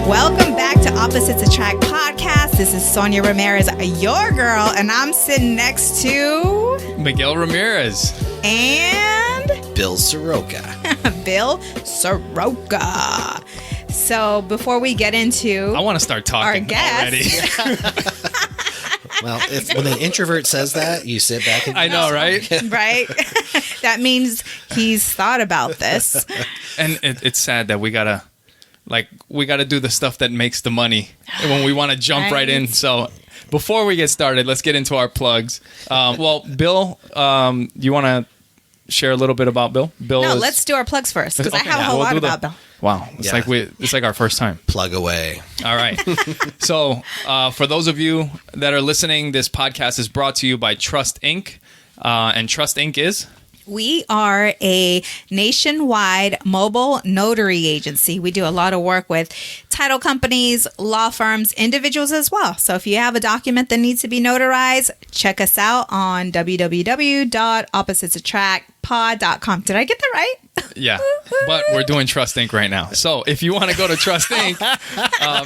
Welcome back to Opposites Attract podcast. This is Sonja Ramirez, your girl, and I'm sitting next to Miguel Ramirez and Bill Soroka. Bill Soroka. So before we get into I want to start talking our guest, already. Well, when an introvert says that, you sit back and I know, right? right? That means he's thought about this. And it's sad that we gotta do the stuff that makes the money when we want to jump right in. So before we get started, let's get into our plugs. Well, Bill, you want to share a little bit about Bill? Let's do our plugs first because I have a whole lot about Bill. Wow, it's like our first time. plug away. All right. So for those of you that are listening, this podcast is brought to you by Trust Inc. And Trust Inc. is? We are a nationwide mobile notary agency. We do a lot of work with title companies, law firms, individuals as well. So if you have a document that needs to be notarized, check us out on www.oppositesattractpod.com. Did I get that right? Yeah, but we're doing Trust Inc. right now. So if you want to go to Trust Inc.,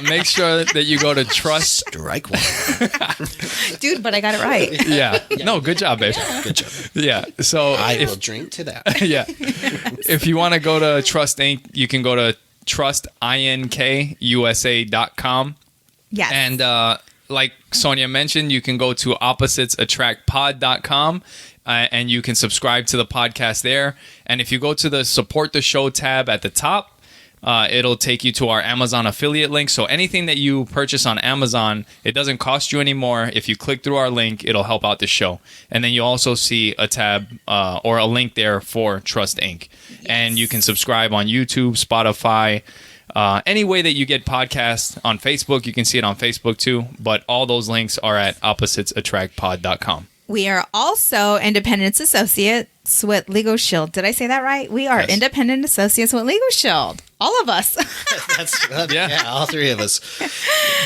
make sure that you go to Trust. Strike one. Dude, but I got it right. Yeah. No, good job, babe. Good job. Yeah. So I will drink to that. yeah. If you want to go to Trust Inc., you can go to trustinkusa.com. Yes. And like Sonja mentioned, you can go to oppositesattractpod.com. And you can subscribe to the podcast there. And if you go to the Support the Show tab at the top, it'll take you to our Amazon affiliate link. So anything that you purchase on Amazon, it doesn't cost you anymore. If you click through our link, it'll help out the show. And then you also see a tab or a link there for Trust Inc. Yes. And you can subscribe on YouTube, Spotify, any way that you get podcasts. On Facebook, you can see it on Facebook too. But all those links are at oppositesattractpod.com. We are also independent associates with LegalShield. Did I say that right? We are independent associates with LegalShield. All of us. Yeah, all three of us.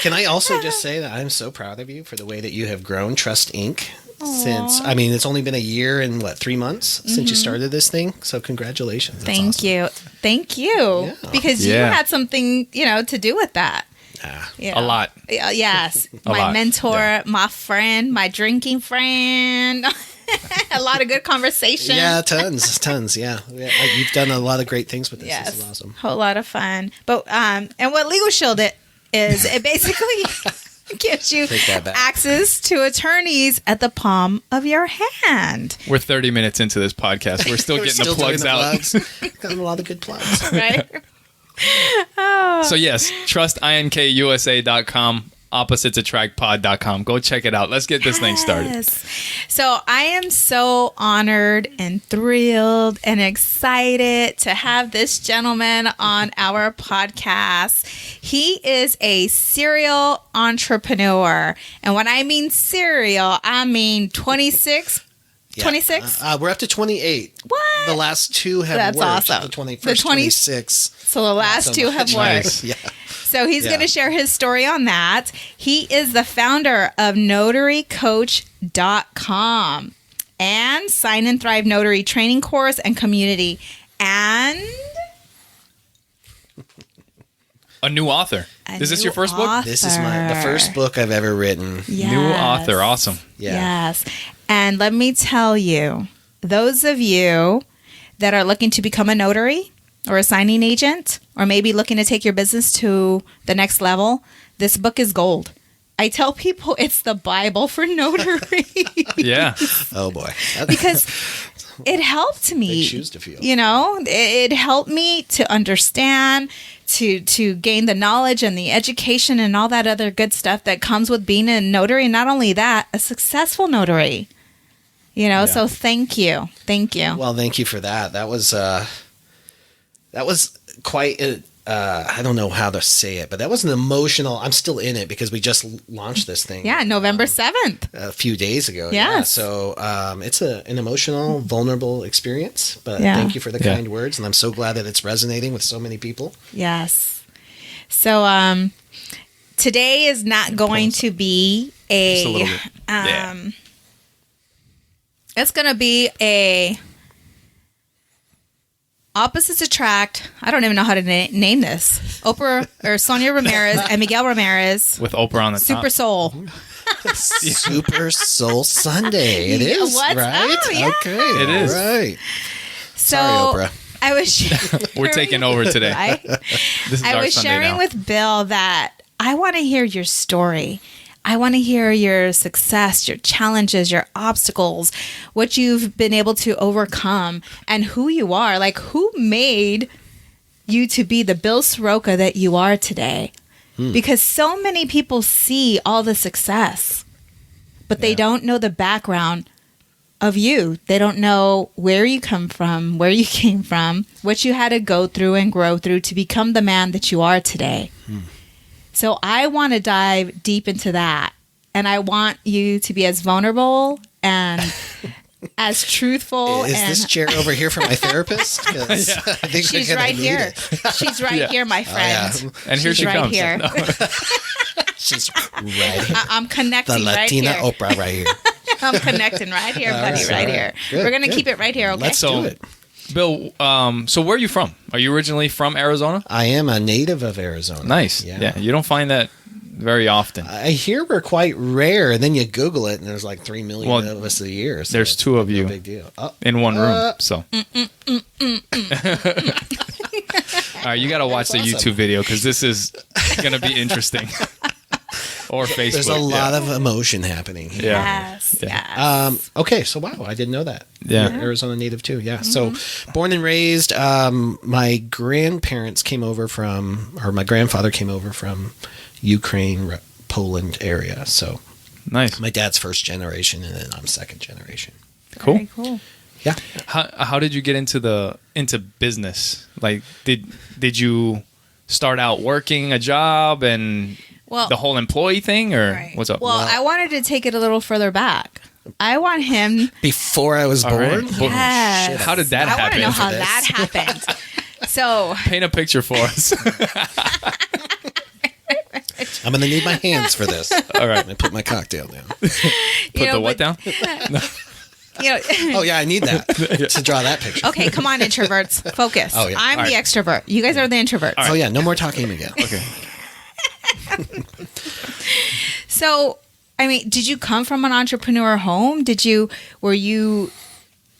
Can I also just say that I'm so proud of you for the way that you have grown Trust Inc. since, it's only been a year and 3 months since you started this thing. So congratulations. That's Thank awesome. you. Thank you. Yeah. Because you had something, to do with that. A lot. Yes. My mentor, my friend, my drinking friend. A lot of good conversation. Yeah, tons. Yeah. You've done a lot of great things with this. Yes. This is awesome. Whole lot of fun. But and what LegalShield it basically gives you access to attorneys at the palm of your hand. We're 30 minutes into this podcast. We're still getting the plugs out. Got a lot of good plugs. Right? So yes, trustinkusa.com, oppositesattractpod.com. Go check it out. Let's get this thing started. So I am so honored and thrilled and excited to have this gentleman on our podcast. He is a serial entrepreneur. And when I mean serial, I mean 26. Yeah. 26? We're up to 28. What? The last two have That's worked. awesome. The 21st, 26. So the last two have worked. Nice. Yeah. So he's going to share his story on that. He is the founder of NotaryCoach.com and Sign and Thrive Notary Training Course and Community. And a new author. Is this your first book? This is the first book I've ever written. Yes. New author. Awesome. Yeah. Yes. And let me tell you, those of you that are looking to become a notary or a signing agent, or maybe looking to take your business to the next level, this book is gold. I tell people it's the Bible for notary. Yeah. Oh, boy. Because it helped me. Big shoes to fill. It helped me to understand, to gain the knowledge and the education and all that other good stuff that comes with being a notary. And not only that, a successful notary. So thank you. Thank you. Well, thank you for that. That was quite I don't know how to say it, but that was an emotional. I'm still in it because we just launched this thing. Yeah, November 7th. A few days ago. Yes. Yeah. So it's an emotional, vulnerable experience. But thank you for the kind words, and I'm so glad that it's resonating with so many people. Yes. So today is not going to be Just a little bit. It's going to be a opposites attract. I don't even know how to name this. Oprah or Sonia Ramirez and Miguel Ramirez. With Oprah on the Super top. Soul. Super Soul Sunday. It Yeah, is, what's right? up? Yeah. Okay. It is. Right. So Sorry, Oprah. I was sharing, We're taking over today. right? This is I our was Sunday sharing now. with Bill that I want to hear your story. I want to hear your success, your challenges, your obstacles, what you've been able to overcome, and who you are. Like, who made you to be the Bill Soroka that you are today? Because so many people see all the success, but they don't know the background of you. They don't know where you come from, where you came from, what you had to go through and grow through to become the man that you are today. So I want to dive deep into that. And I want you to be as vulnerable and as truthful. Is and this chair over here for my therapist? 'Cause I think she's we're gonna right need here. it. She's right here, my friend. yeah. And here She's she right comes. here. She's right here. I'm connecting The right Latina here. Oprah right here. I'm connecting right here, buddy, right, right all here. right. Good, We're going to good. keep it right here, okay? Let's So- do it. Bill, so where are you from? Are you originally from Arizona? I am a native of Arizona. Nice. Yeah. You don't find that very often. I hear we're quite rare, and then you Google it, and there's like 3 million Well, of us a year. So there's it's two of no you big deal. Oh, in one room. So. All right, you got to watch the That's awesome. YouTube video because this is going to be interesting. Or Facebook. there's a lot of emotion happening here. Yeah. Yes, Yeah. yes. Okay, so wow, I didn't know that. Yeah. You're Arizona native too. Yeah. So born and raised, my grandparents came over from, or my grandfather came over from Ukraine, Poland area. So Nice. my dad's first generation, and then I'm second generation. Cool. Very cool. Yeah. How did you get into business? Like did you start out working a job and Well, the whole employee thing, or right. what's up? Well, I wanted to take it a little further back. I want him. Before I was All born. right. Yes. How did that I want to happen? know how for this? that happened. So, Paint a picture for us. I'm going to need my hands for this. All right. I'm going to put my cocktail down. Put you know, the what but- down? you know, Oh, yeah, I need that to draw that picture. okay, come on, introverts, focus. Oh, yeah. I'm All the right. extrovert. You guys are the introverts. Oh, yeah, no more talking again. Okay. So, I mean, did you come from an entrepreneur home? Were you,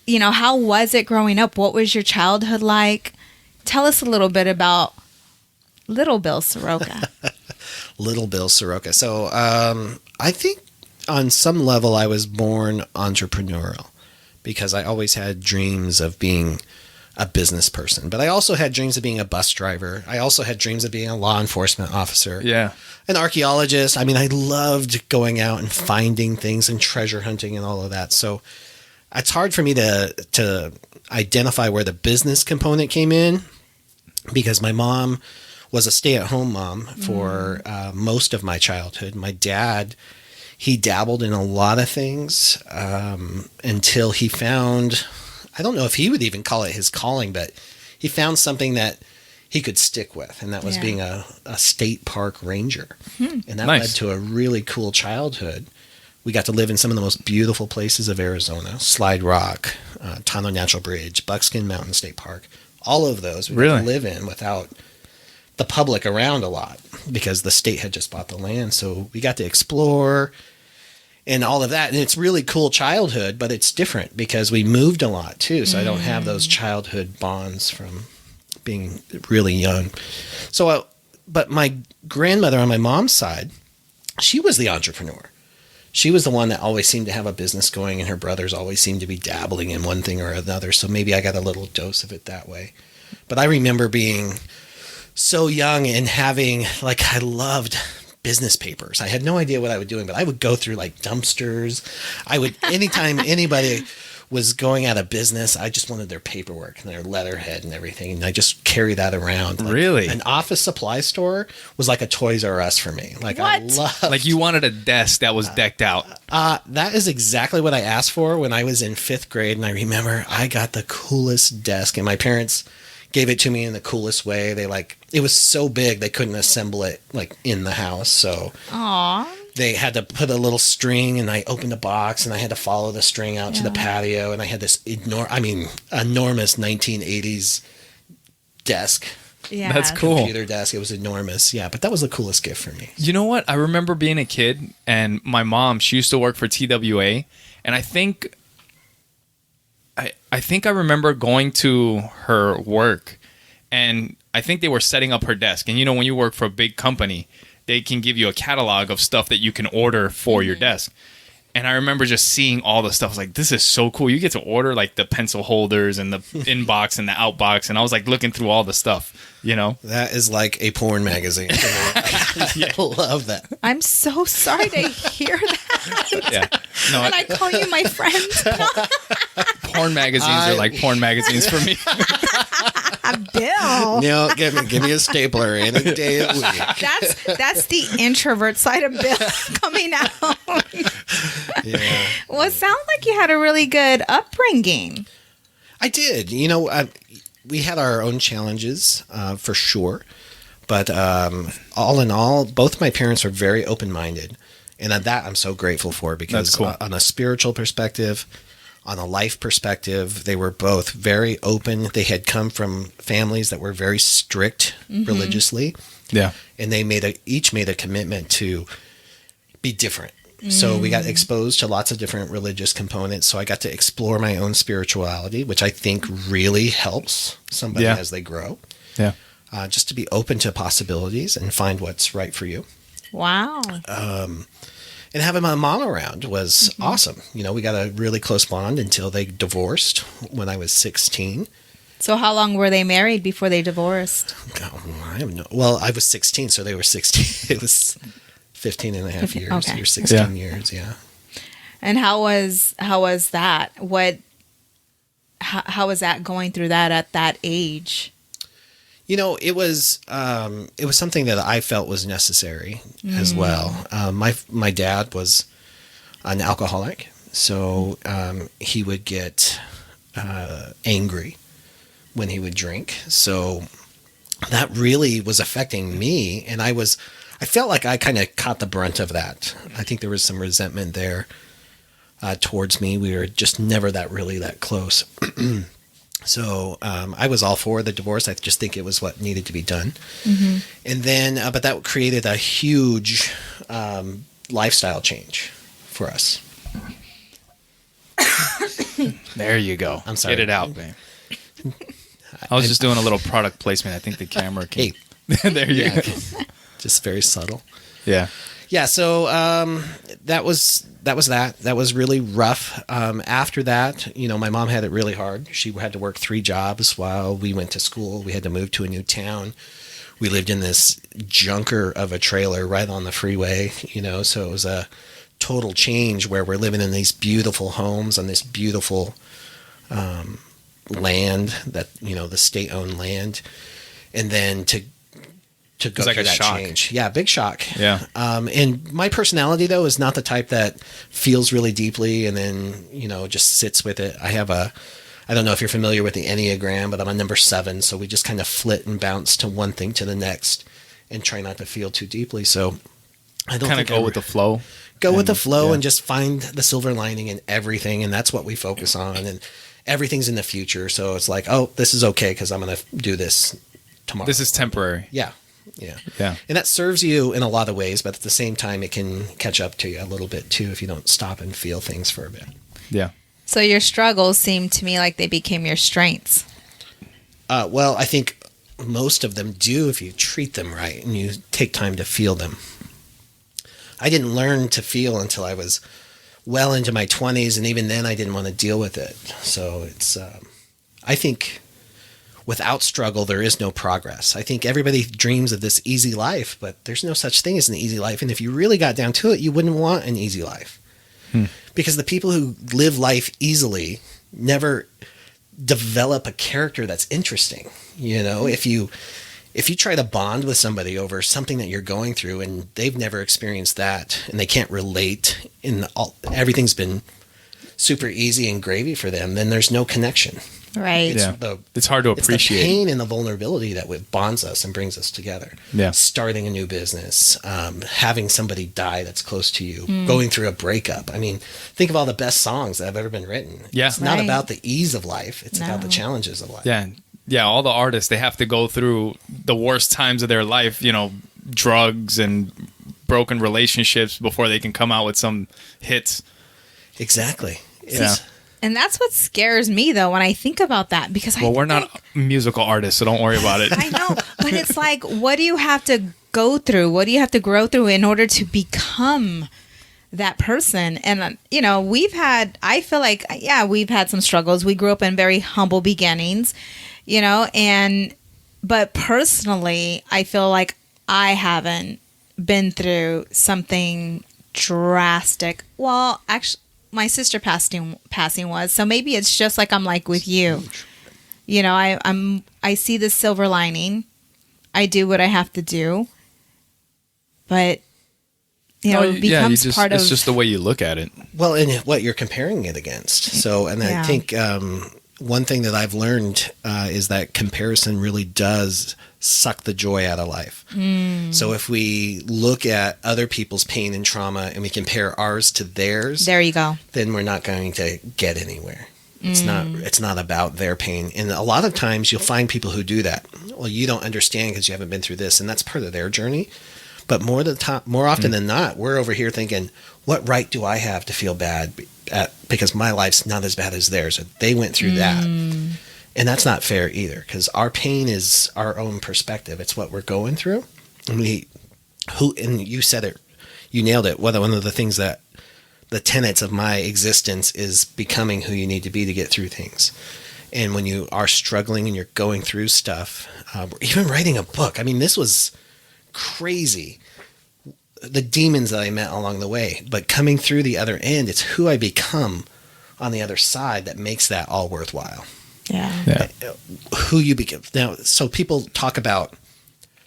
how was it growing up? What was your childhood like? Tell us a little bit about little Bill Soroka. Little Bill Soroka. So I think on some level I was born entrepreneurial because I always had dreams of being a business person. But I also had dreams of being a bus driver. I also had dreams of being a law enforcement officer. Yeah. An archaeologist. I mean, I loved going out and finding things and treasure hunting and all of that. So it's hard for me to identify where the business component came in because my mom was a stay-at-home mom for most of my childhood. My dad, he dabbled in a lot of things until he found, I don't know if he would even call it his calling, but he found something that he could stick with, and that was being a state park ranger. And that Nice. led to a really cool childhood. We got to live in some of the most beautiful places of Arizona, Slide Rock, Tano Natural Bridge, Buckskin Mountain State Park. All of those we got Really? to live in without the public around a lot because the state had just bought the land. So we got to explore and all of that. And it's really cool childhood, but it's different because we moved a lot too. So I don't have those childhood bonds from being really young. So, but my grandmother on my mom's side, she was the entrepreneur. She was the one that always seemed to have a business going, and her brothers always seemed to be dabbling in one thing or another. So maybe I got a little dose of it that way. But I remember being so young and having, I loved business papers. I had no idea what I was doing, but I would go through dumpsters. Anytime anybody was going out of business, I just wanted their paperwork and their letterhead and everything. And I just carry that around. Really? An office supply store was like a Toys R Us for me. I What? loved Like you wanted a desk that was decked out. that is exactly what I asked for when I was in 5th grade. And I remember I got the coolest desk, and my parents gave it to me in the coolest way. It was so big they couldn't assemble it in the house. So Aw. they had to put a little string, and I opened a box, and I had to follow the string out to the patio. And I had this enormous 1980s desk. Yeah. That's cool. Computer desk. It was enormous. Yeah, but that was the coolest gift for me. You know what? I remember being a kid, and my mom, she used to work for TWA, and I think I remember going to her work, and I think they were setting up her desk. And when you work for a big company, they can give you a catalog of stuff that you can order for your desk. And I remember just seeing all the stuff. I was like, this is so cool. You get to order like the pencil holders and the inbox and the outbox. And I was like looking through all the stuff, That is like a porn magazine. I love that. I'm so sorry to hear that. Yeah. No, And I call you my friend. porn magazines are like porn magazines for me. Bill. Give me a stapler any day of the week. That's the introvert side of Bill coming out. Yeah. Well, it sounds like you had a really good upbringing. I did. We had our own challenges for sure. But all in all, both my parents are very open-minded. And that I'm so grateful for because That's cool. On a spiritual perspective, on a life perspective, they were both very open. They had come from families that were very strict religiously. Yeah. And they each made a commitment to be different. So we got exposed to lots of different religious components. So I got to explore my own spirituality, which I think really helps somebody as they grow. Yeah. Just to be open to possibilities and find what's right for you. Wow. And having my mom around was awesome. We got a really close bond until they divorced when I was 16. So how long were they married before they divorced? Oh, I have no. Well, I was 16, so they were 16. It was 15 and a half years. Okay. You're 16 years, yeah. And how was that? How was that going through that at that age? It was something that I felt was necessary as well. My dad was an alcoholic, so he would get angry when he would drink. So that really was affecting me, and I felt like I kind of caught the brunt of that. I think there was some resentment there towards me. We were just never that close. So I was all for the divorce. I just think it was what needed to be done. And then, but that created a huge lifestyle change for us. There you go. I'm sorry. Get it out, man. I was just doing a little product placement. I think the camera can... Hey. There you go. Just very subtle. Yeah. Yeah, so that was that. That was really rough. After that, my mom had it really hard. She had to work 3 jobs while we went to school. We had to move to a new town. We lived in this junker of a trailer right on the freeway, so it was a total change where we're living in these beautiful homes on this beautiful land that, the state-owned land. And then to go like through a that shock. change. Yeah, big shock. Yeah. And my personality, though, is not the type that feels really deeply and then, just sits with it. I don't know if you're familiar with the Enneagram, but I'm a number 7. So we just kind of flit and bounce to one thing to the next and try not to feel too deeply. So I don't Kind of think go with the flow. Go with the flow yeah. and just find the silver lining in everything. And that's what we focus on. And everything's in the future. So it's like, oh, this is okay because I'm going to do this tomorrow. This is temporary. Yeah. Yeah. Yeah. And that serves you in a lot of ways, but at the same time, it can catch up to you a little bit too if you don't stop and feel things for a bit. Yeah. So your struggles seem to me like they became your strengths. Well, I think most of them do if you treat them right and you take time to feel them. I didn't learn to feel until I was well into my 20s, and even then I didn't want to deal with it. So it's, I think without struggle, there is no progress. I think everybody dreams of this easy life, but there's no such thing as an easy life. And if you really got down to it, you wouldn't want an easy life. Because the people who live life easily never develop a character that's interesting. If you try to bond with somebody over something that you're going through and they've never experienced that and they can't relate and everything's been super easy and gravy for them, then there's no connection. Right. It's hard to appreciate. It's the pain and the vulnerability that bonds us and brings us together. Yeah. Starting a new business, having somebody die that's close to you, going through a breakup. I mean, think of all the best songs that have ever been written. Yeah. It's not Right. about the ease of life. It's about the challenges of life. Yeah. Yeah, all the artists, they have to go through the worst times of their life, drugs and broken relationships before they can come out with some hits. Exactly. Yeah. And that's what scares me, though, when I think about that, because we're not musical artists, so don't worry about it. I know, but it's like, what do you have to go through? What do you have to grow through in order to become that person? And, I feel like, we've had some struggles. We grew up in very humble beginnings, but personally, I feel like I haven't been through something drastic. Well, actually, my sister passing was, so maybe it's just like I'm like with you. I see the silver lining. I do what I have to do, but it becomes part of. It's just the way you look at it. Well, and what you're comparing it against. So, and I think one thing that I've learned is that comparison really does suck the joy out of life. So if we look at other people's pain and trauma and we compare ours to theirs, there you go, then we're not going to get anywhere. It's not about their pain. And a lot of times you'll find people who do that. Well, you don't understand because you haven't been through this, and that's part of their journey. But more often than not, we're over here thinking, what right do I have to feel bad because my life's not as bad as theirs, or they went through that. And that's not fair either, because our pain is our own perspective. It's what we're going through. And you said it, you nailed it. One of the things that the tenets of my existence is becoming who you need to be to get through things. And when you are struggling and you're going through stuff, even writing a book, I mean, this was crazy. The demons that I met along the way, but coming through the other end, it's who I become on the other side that makes that all worthwhile. Yeah. Who you become. Now, so people talk about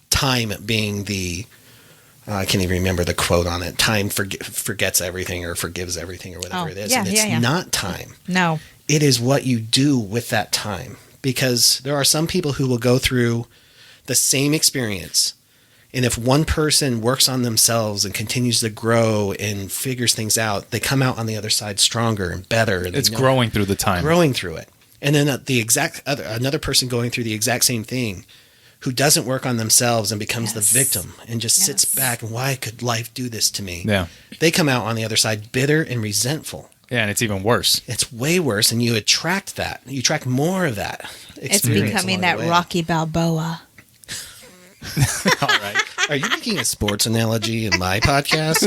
time being the, I can't even remember the quote on it. Time forgets everything or forgives everything or whatever it is. And it's not time. No. It is what you do with that time. Because there are some people who will go through the same experience. And if one person works on themselves and continues to grow and figures things out, they come out on the other side stronger and better. And it's growing through the time. Growing through it. And then another person going through the exact same thing who doesn't work on themselves and becomes the victim and just sits back and why could life do this to me? Yeah. They come out on the other side bitter and resentful. Yeah, and it's even worse. It's way worse, and you attract that. You attract more of that experience. It's becoming that Rocky Balboa. All right. Are you making a sports analogy in my podcast?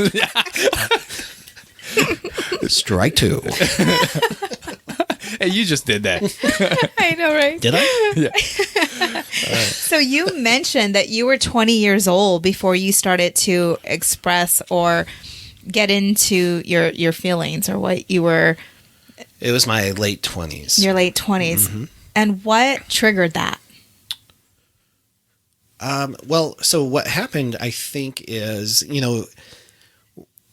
Strike two. Hey, you just did that. I know, right? Did I? Yeah. So you mentioned that you were 20 years old before you started to express or get into your feelings or what you were. It was my late 20s. Your late 20s. Mm-hmm. And what triggered that? Well, so what happened, I think, is,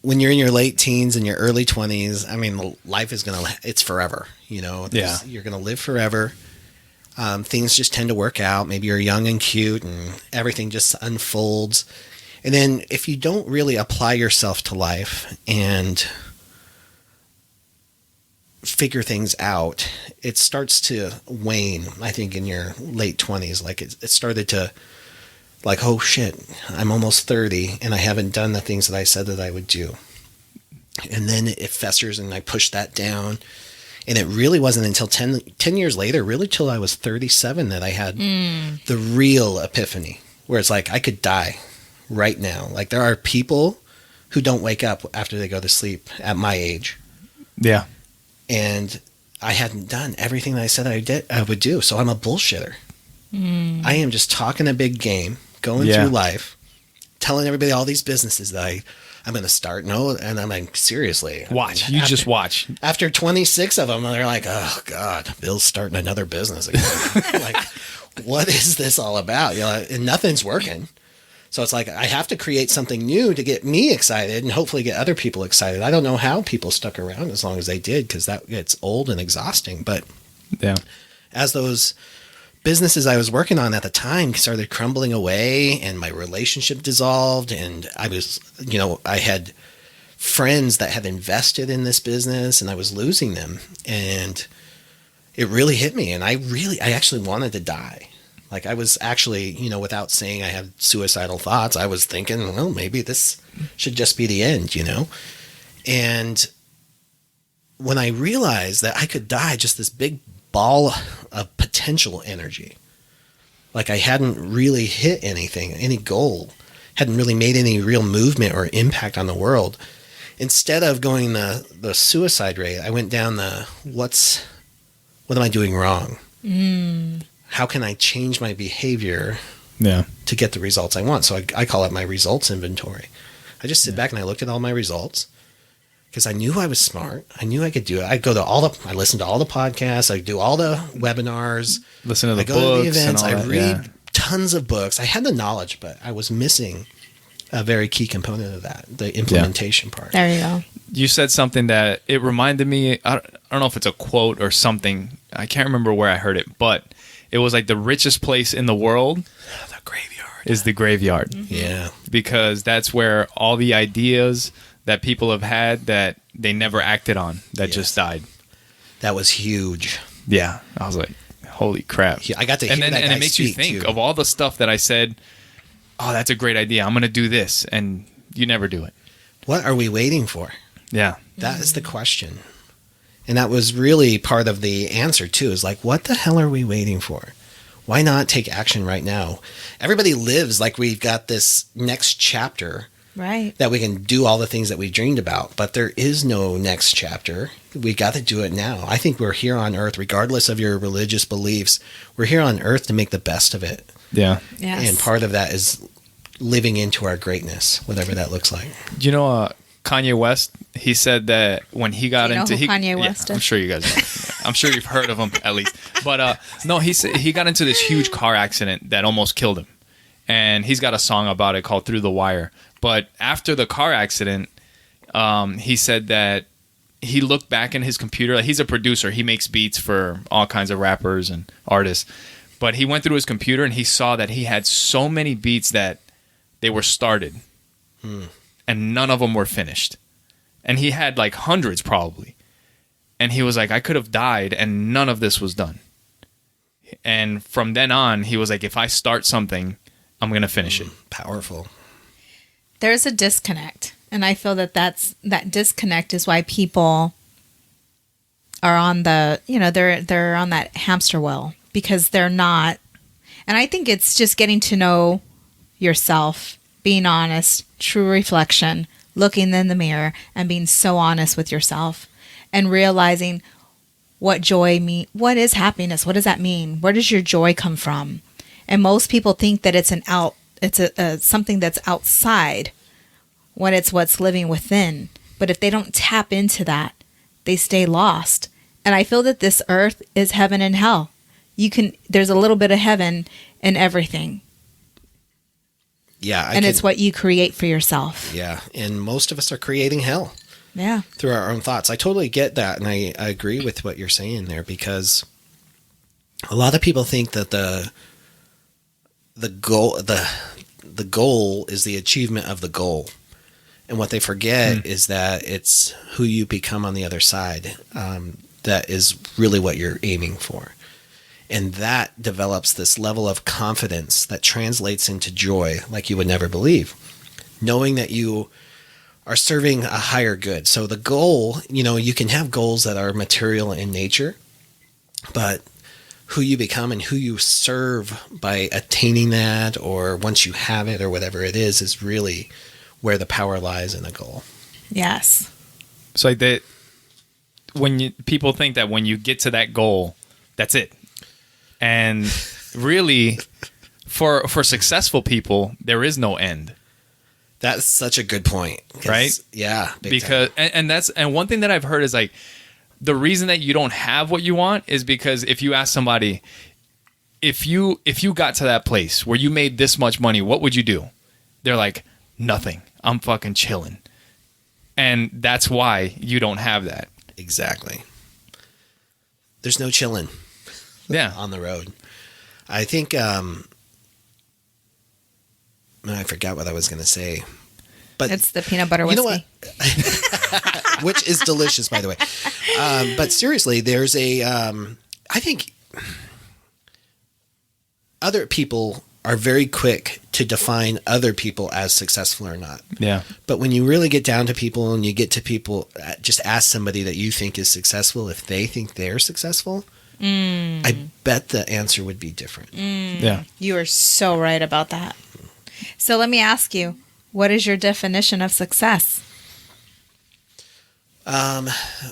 when you're in your late teens and your early 20s, I mean, life is it's forever, You're going to live forever. Things just tend to work out. Maybe you're young and cute and everything just unfolds. And then if you don't really apply yourself to life and figure things out, it starts to wane, I think, in your late 20s. Like it started to, like, oh shit, I'm almost 30 and I haven't done the things that I said that I would do. And then it festers and I push that down. And it really wasn't until 10 years later, really till I was 37, that I had the real epiphany where it's like I could die right now. Like there are people who don't wake up after they go to sleep at my age. Yeah. And I hadn't done everything that I said I would do. So I'm a bullshitter. I am just talking a big game, going through life, telling everybody all these businesses that I'm going to start. No, and I'm like, seriously. Watch. Just watch. After 26 of them, they're like, oh, God, Bill's starting another business again. Like, what is this all about? And nothing's working. So it's like I have to create something new to get me excited and hopefully get other people excited. I don't know how people stuck around as long as they did, because that gets old and exhausting. But as those businesses I was working on at the time started crumbling away and my relationship dissolved, and I was, I had friends that had invested in this business and I was losing them. And it really hit me. And I actually wanted to die. Like I was actually, without saying I had suicidal thoughts, I was thinking, well, maybe this should just be the end, And when I realized that I could die, just this big ball of potential energy, like I hadn't really hit anything, any goal, hadn't really made any real movement or impact on the world. Instead of going the suicide rate, I went down what am I doing wrong? How can I change my behavior to get the results I want? So I call it my results inventory. I just sit back and I looked at all my results because I knew I was smart. I knew I could do it. I listened to all the podcasts. I do all the webinars. Listen to the I go books. to the events. And all I that, read tons of books. I had the knowledge, but I was missing a very key component of that, the implementation part. There you go. You said something that it reminded me. I don't know if it's a quote or something. I can't remember where I heard it, but it was like the richest place in the world. The graveyard. Is the graveyard. Mm-hmm. Yeah. Because that's where all the ideas that people have had that they never acted on that just died. That was huge. Yeah. I was like, holy crap. I got to hear that guy and it makes you think of all the stuff that I said, oh, that's a great idea. I'm going to do this. And you never do it. What are we waiting for? Yeah. That is the question. And that was really part of the answer too, is like, what the hell are we waiting for? Why not take action right now? Everybody lives like we've got this next chapter, right? That we can do all the things that we dreamed about, but there is no next chapter. We got to do it now. I think we're here on earth, regardless of your religious beliefs. We're here on earth to make the best of it. Yeah. Yes. And part of that is living into our greatness, whatever that looks like. Do you know Kanye West? He said that when he got into Kanye West is? I'm sure you guys know. I'm sure you've heard of him at least. But no, he said he got into this huge car accident that almost killed him. And he's got a song about it called Through the Wire. But after the car accident, he said that he looked back in his computer. Like, he's a producer. He makes beats for all kinds of rappers and artists. But he went through his computer and he saw that he had so many beats that they were started. And none of them were finished. And he had like hundreds probably. And he was like, I could have died and none of this was done. And from then on, he was like, if I start something, I'm going to finish it. Powerful. There's a disconnect. And I feel that that disconnect is why people are on they're on that hamster wheel, because they're not. And I think it's just getting to know yourself, being honest, true reflection, looking in the mirror and being so honest with yourself and realizing what joy means. What is happiness? What does that mean? Where does your joy come from? And most people think that it's something that's outside when it's what's living within. But if they don't tap into that, they stay lost. And I feel that this earth is heaven and hell. There's a little bit of heaven in everything. Yeah. It's what you create for yourself. Yeah. And most of us are creating hell. Yeah. Through our own thoughts. I totally get that. And I agree with what you're saying there, because a lot of people think that the goal is the achievement of the goal. And what they forget is that it's who you become on the other side. That is really what you're aiming for. And that develops this level of confidence that translates into joy like you would never believe. Knowing that you are serving a higher good. So the goal, you can have goals that are material in nature, but who you become and who you serve by attaining that, or once you have it or whatever it is really where the power lies in the goal. Yes. So like that, people think that when you get to that goal, that's it. And really, for successful people, there is no end. That's such a good point, right? Yeah, because and one thing that I've heard is like the reason that you don't have what you want is because if you ask somebody, if you got to that place where you made this much money, what would you do? They're like, nothing. I'm fucking chilling. And that's why you don't have that. Exactly. There's no chilling. Yeah. On the road. I think I forgot what I was going to say. But it's the peanut butter whiskey. You know what? Which is delicious, by the way. But seriously, there's I think other people are very quick to define other people as successful or not. Yeah. But when you really get down to people and you get to people, just ask somebody that you think is successful if they think they're successful. I bet the answer would be different. Yeah. You are so right about that. So let me ask you, what is your definition of success?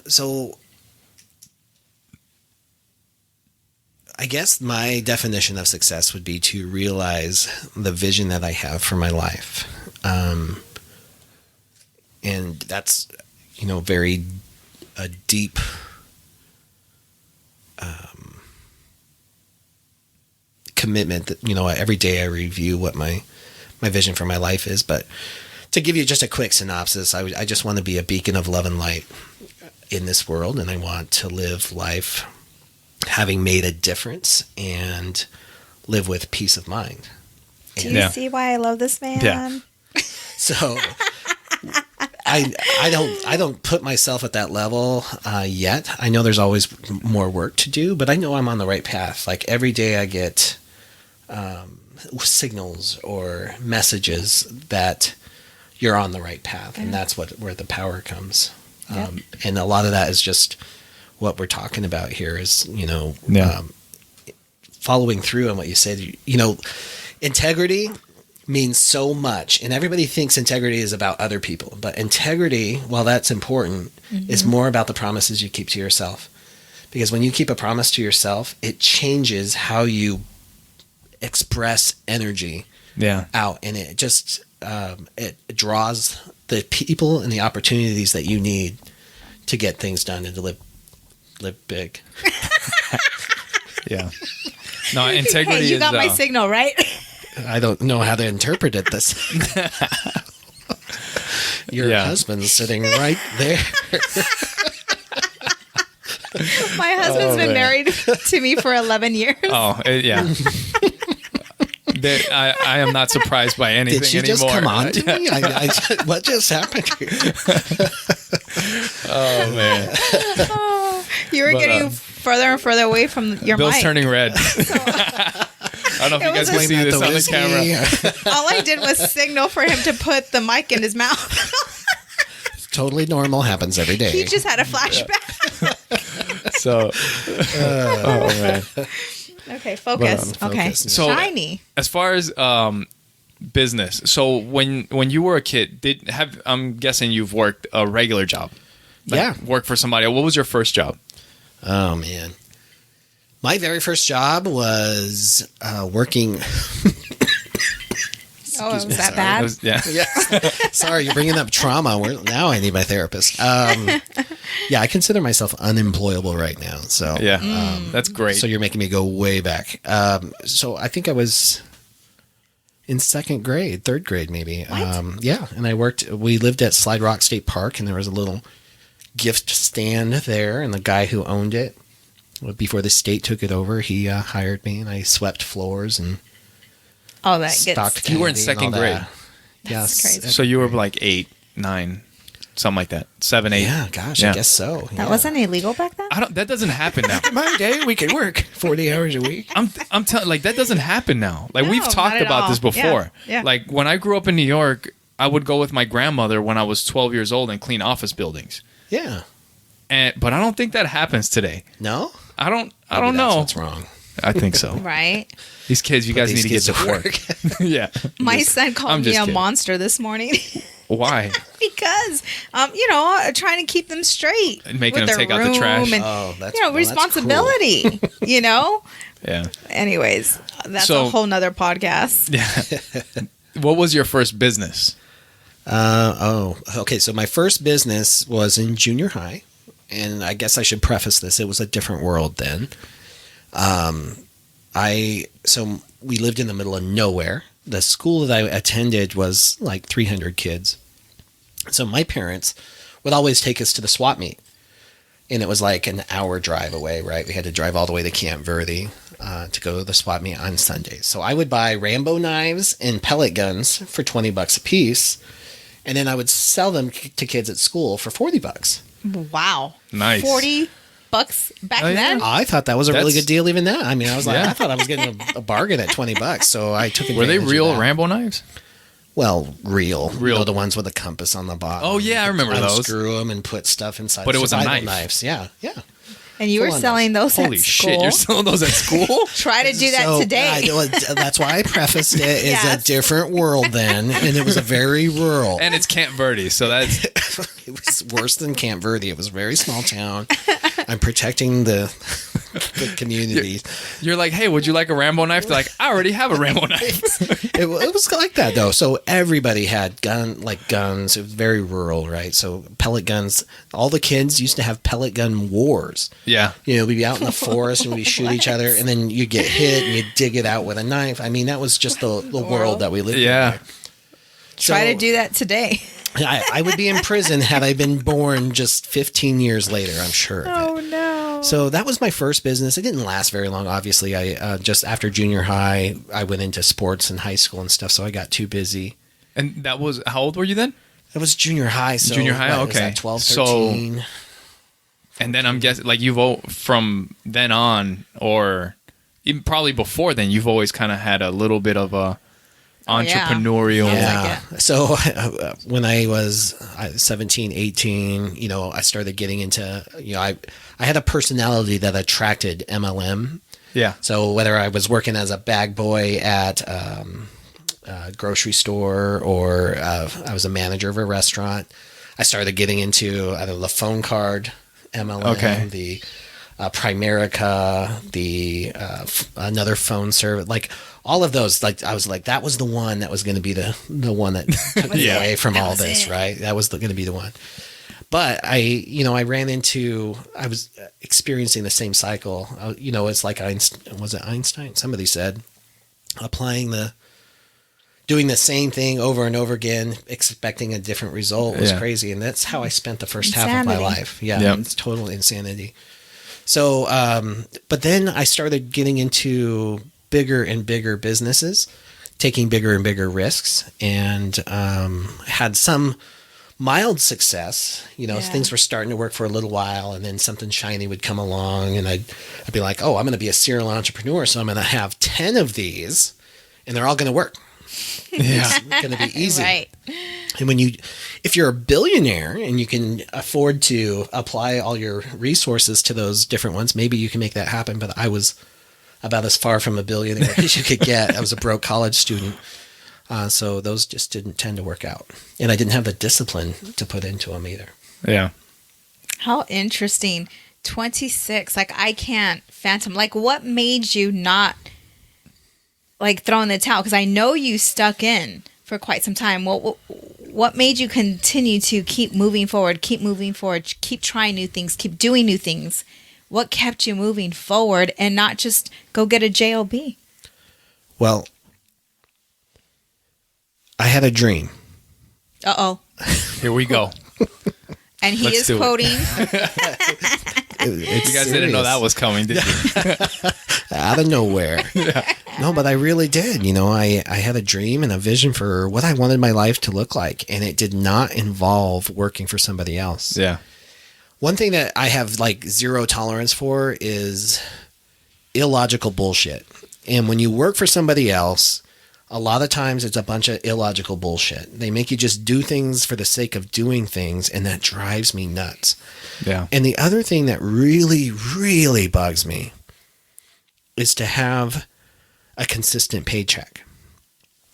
So I guess my definition of success would be to realize the vision that I have for my life. And that's, very a deep commitment that, every day I review what my vision for my life is. But to give you just a quick synopsis, I just want to be a beacon of love and light in this world. And I want to live life having made a difference and live with peace of mind. Do you see why I love this man? Yeah. So I don't put myself at that level yet. I know there's always more work to do, but I know I'm on the right path. Like every day I get signals or messages that you're on the right path, and that's where the power comes. Yep. And a lot of that is just what we're talking about here is, following through on what you said. Integrity means so much, and everybody thinks integrity is about other people, but integrity, while that's important, is more about the promises you keep to yourself. Because when you keep a promise to yourself, it changes how you express energy out, and it just it draws the people and the opportunities that you need to get things done and to live big. Yeah. No, integrity Hey, you got my signal, right? I don't know how to interpret it. Your husband's sitting right there. My husband's been married to me for 11 years. Oh, yeah. I am not surprised by anything anymore. Did you just come on to me? What just happened here? Oh, man. You were getting further and further away from your Bill's mic. turning red. I don't know if you guys can see this on the camera. All I did was signal for him to put the mic in his mouth. It's totally normal. Happens every day. He just had a flashback. So, oh, man. Okay, focus. Okay, So, shiny. As far as business, so when you were a kid, I'm guessing you've worked a regular job. Work for somebody. What was your first job? Oh man, my very first job was working. Was that bad? Yeah. Sorry, you're bringing up trauma. Now I need my therapist. I consider myself unemployable right now. So that's great. So you're making me go way back. So I think I was in third grade maybe. And I worked. We lived at Slide Rock State Park, and there was a little gift stand there, and the guy who owned it, before the state took it over, he hired me, and I swept floors and stocked. You were in second grade. That's crazy. So you were like 8, 9, something like that. 7, 8. Yeah, gosh, I guess so. That wasn't illegal back then? That doesn't happen now. My day, we could work 40 hours a week. I'm telling, like, that doesn't happen now. Like, No, we've talked not at about all. this before. Yeah. Like, when I grew up in New York, I would go with my grandmother when I was 12 years old and clean office buildings. Yeah. But I don't think that happens today. No? I don't Maybe know. That's what's wrong. I think so. Right. These kids, you guys need to get to work. Yeah. My son called me a monster this morning. Why? Because, trying to keep them straight. And making with them their take out the trash. And, that's responsibility, Yeah. Anyways, that's So- a whole nother podcast. Yeah. What was your first business? Okay. So my first business was in junior high, and I guess I should preface this. It was a different world then. So we lived in the middle of nowhere. The school that I attended was like 300 kids. So my parents would always take us to the swap meet, and it was like an hour drive away, right? We had to drive all the way to Camp Verde to go to the swap meet on Sundays. So I would buy Rambo knives and pellet guns for $20 a piece, and then I would sell them to kids at school for $40. Wow. Nice. 40 bucks back Oh, yeah. then. I thought that was a really That's- good deal even then. I mean, I was like, Yeah. I thought I was getting a bargain at $20, so I took advantage Were they real of that. Rambo knives? Well, real. Real. You know, the ones with the compass on the bottom. Oh, yeah, I remember those. Unscrew them and put stuff inside. But it was a survival knife. Knives. Yeah, yeah. And you were Full on selling those Holy at shit, school. you're selling those at school? Try to do that So, today. that's why I prefaced it. It's Yes. a different world then, and it was a very rural. And it's Camp Verde, so that's It was worse than Camp Verde. It was a very small town. I'm protecting the community. you're like, hey, would you like a Rambo knife? They're like, I already have a Rambo knife. It was like that though. So everybody had guns. It was very rural, right? So pellet guns. All the kids used to have pellet gun wars. Yeah. You know, we'd be out in the forest and we'd shoot each other, and then you get hit and you dig it out with a knife. I mean, that was just the world that we lived Yeah. in. Try So, to do that today. I would be in prison had I been born just 15 years later, I'm sure. of it. no. So that was my first business. It didn't last very long. Obviously, I just after junior high, I went into sports in high school and stuff, so I got too busy. And that was, how old were you then? It was junior high. So Junior high, what was okay. that, 12, So- 13. And then I'm guessing, like, from then on, or even probably before then, you've always kind of had a little bit of a Oh, yeah. entrepreneurial. Yeah. So when I was 17, 18, you know, I started getting into, you know, I had a personality that attracted MLM. Yeah. So whether I was working as a bag boy at a grocery store or I was a manager of a restaurant, I started getting into either the phone card MLM, Okay. the Primerica, the another phone service, like all of those. Like I was like, that was the one that was going to be the one that took me Yeah. away from That all was this, it. right? That was going to be the one. But I was experiencing the same cycle. You know, it's like Einstein, was it Einstein? Somebody said, doing the same thing over and over again, expecting a different result was Yeah. crazy. And that's how I spent the first half of my Insanity. life. Yeah, Yep. it's total insanity. So, but then I started getting into bigger and bigger businesses, taking bigger and bigger risks, and had some mild success. You know, Yeah. things were starting to work for a little while, and then something shiny would come along, and I'd be like, oh, I'm going to be a serial entrepreneur, so I'm going to have 10 of these, and they're all going to work. Yeah. It's going to be easy. Right. And if you're a billionaire and you can afford to apply all your resources to those different ones, maybe you can make that happen. But I was about as far from a billionaire as you could get. I was a broke college student. So those just didn't tend to work out. And I didn't have the discipline to put into them either. Yeah. How interesting. 26. Like, I can't phantom. Like, what made you not, like, throw in the towel? Because I know you stuck in for quite some time. What made you continue to keep moving forward, keep trying new things, keep doing new things? What kept you moving forward and not just go get a JOB? Well, I had a dream. Uh-oh. Here we go. And he Let's is do it. quoting. It's You guys didn't know that serious. was coming, did you? Out of nowhere. No, but I really did. You know, I had a dream and a vision for what I wanted my life to look like, and it did not involve working for somebody else. Yeah. One thing that I have like zero tolerance for is illogical bullshit. And when you work for somebody else, a lot of times it's a bunch of illogical bullshit. They make you just do things for the sake of doing things, and that drives me nuts. Yeah. And the other thing that really, really bugs me is to have a consistent paycheck.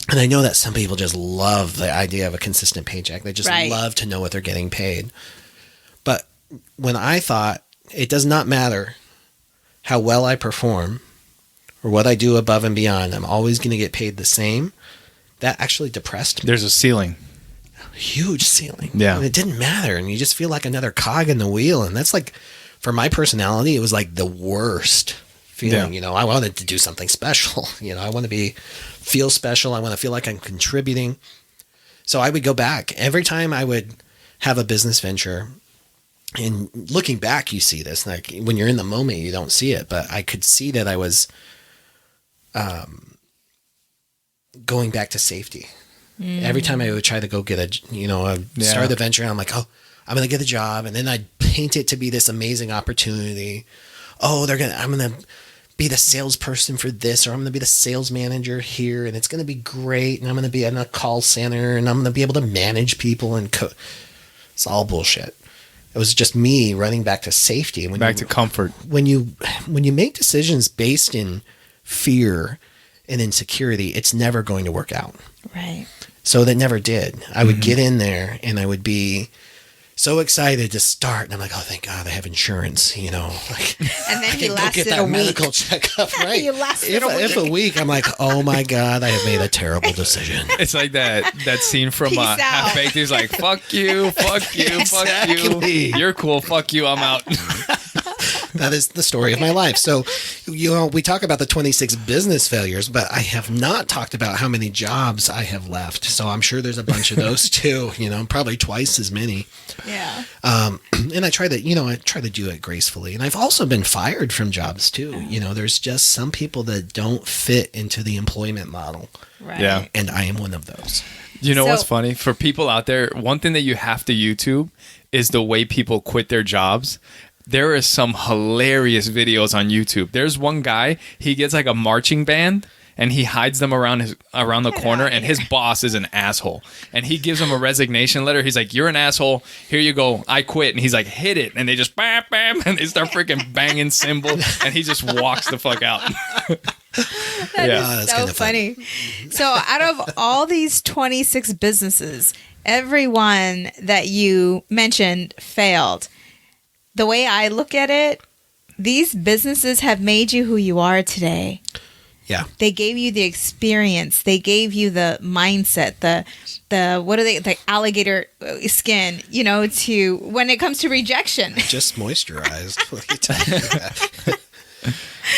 And I know that some people just love the idea of a consistent paycheck. They just Right. love to know what they're getting paid. But when I thought it does not matter how well I perform or what I do above and beyond, I'm always going to get paid the same, that actually depressed me. There's a ceiling. Huge ceiling. Yeah. And it didn't matter. And you just feel like another cog in the wheel. And that's like, for my personality, it was like the worst feeling. Yeah. You know, I wanted to do something special. You know, I want to feel special. I want to feel like I'm contributing. So I would go back every time I would have a business venture. And looking back, you see this. Like when you're in the moment, you don't see it. But I could see that I was going back to safety. Every time I would try to go get start the venture, and I'm like, oh, I'm going to get a job. And then I'd paint it to be this amazing opportunity. Oh, I'm going to be the salesperson for this, or I'm going to be the sales manager here, and it's going to be great, and I'm going to be in a call center, and I'm going to be able to manage people and it's all bullshit. It was just me running back to safety. Back to comfort. When you make decisions based in fear and insecurity, it's never going to work out. Right. So that never did. I would get in there and I would be so excited to start, and I'm like, oh, thank God I have insurance, you know. Like, And then I he can go lasted get that a week. medical checkup, right? He lasted a week. If a week, I'm like, oh my God, I have made a terrible decision. It's like that scene from Peace out. Half Baked. He's like, fuck you, fuck you, fuck Exactly. you. You're cool, fuck you, I'm out. That is the story of my life. So, you know, we talk about the 26 business failures, but I have not talked about how many jobs I have left. So I'm sure there's a bunch of those too, you know, probably twice as many. Yeah. And I try to do it gracefully. And I've also been fired from jobs too. You know, there's just some people that don't fit into the employment model. Right. Yeah. And I am one of those. You know So- what's funny? For people out there, one thing that you have to YouTube is the way people quit their jobs. There are some hilarious videos on YouTube. There's one guy, he gets like a marching band and he hides them around the corner, and his boss is an asshole. And he gives him a resignation letter. He's like, you're an asshole. Here you go. I quit. And he's like, hit it. And they just bam, bam. And they start freaking banging cymbals. And he just walks the fuck out. That's So kinda fun. funny. So out of all these 26 businesses, everyone that you mentioned failed. The way I look at it, these businesses have made you who you are today. Yeah. They gave you the experience. They gave you the mindset, the alligator skin, you know, to when it comes to rejection. Just moisturized. What are you talking about?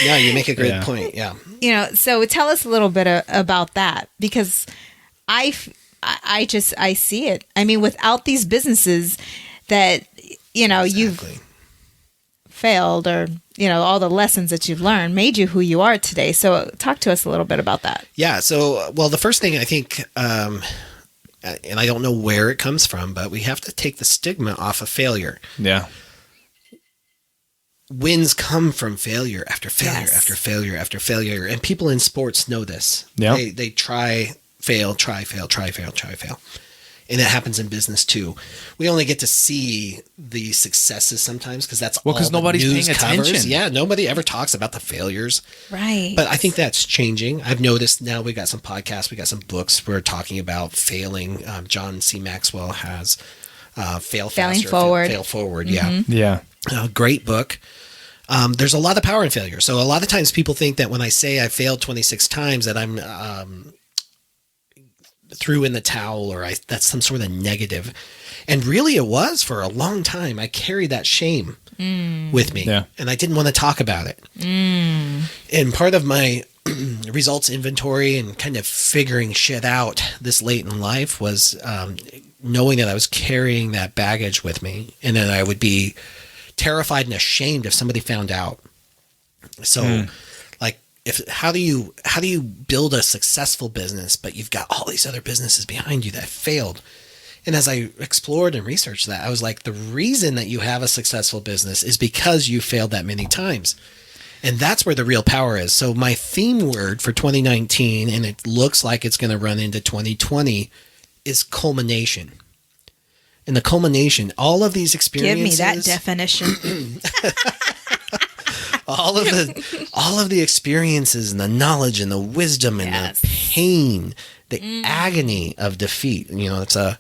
Yeah, you make a great point. Yeah. You know, so tell us a little bit about that, because I see it. I mean, without these businesses that, you know, you've failed, or, you know, all the lessons that you've learned made you who you are today. So talk to us a little bit about that. Yeah. So, well, the first thing I think, and I don't know where it comes from, but we have to take the stigma off of failure. Yeah. Wins come from failure after failure Yes. after failure after failure. And people in sports know this. Yeah. They try, fail, try, fail, try, fail, try, fail. And it happens in business too. We only get to see the successes sometimes because that's all because the nobody's news paying covers. attention. Yeah, nobody ever talks about the failures. Right. But I think that's changing. I've noticed now we got some podcasts, we got some books. We're talking about failing. John C. Maxwell has Fail Failing Faster, Forward. Fail Forward. Mm-hmm. Yeah. Yeah. Great book. There's a lot of power in failure. So a lot of times people think that when I say I failed 26 times that I'm threw in the towel, or that's some sort of negative. And really it was for a long time. I carried that shame with me, and I didn't want to talk about it. And part of my results inventory and kind of figuring shit out this late in life was knowing that I was carrying that baggage with me, and that I would be terrified and ashamed if somebody found out. So like, how do you build a successful business, but you've got all these other businesses behind you that failed? And as I explored and researched that, I was like, the reason that you have a successful business is because you failed that many times. And that's where the real power is. So my theme word for 2019, and it looks like it's going to run into 2020, is culmination. And the culmination, all of these experiences. Give me that definition. all of the experiences and the knowledge and the wisdom and Yes. the pain, the agony of defeat. You know, it's a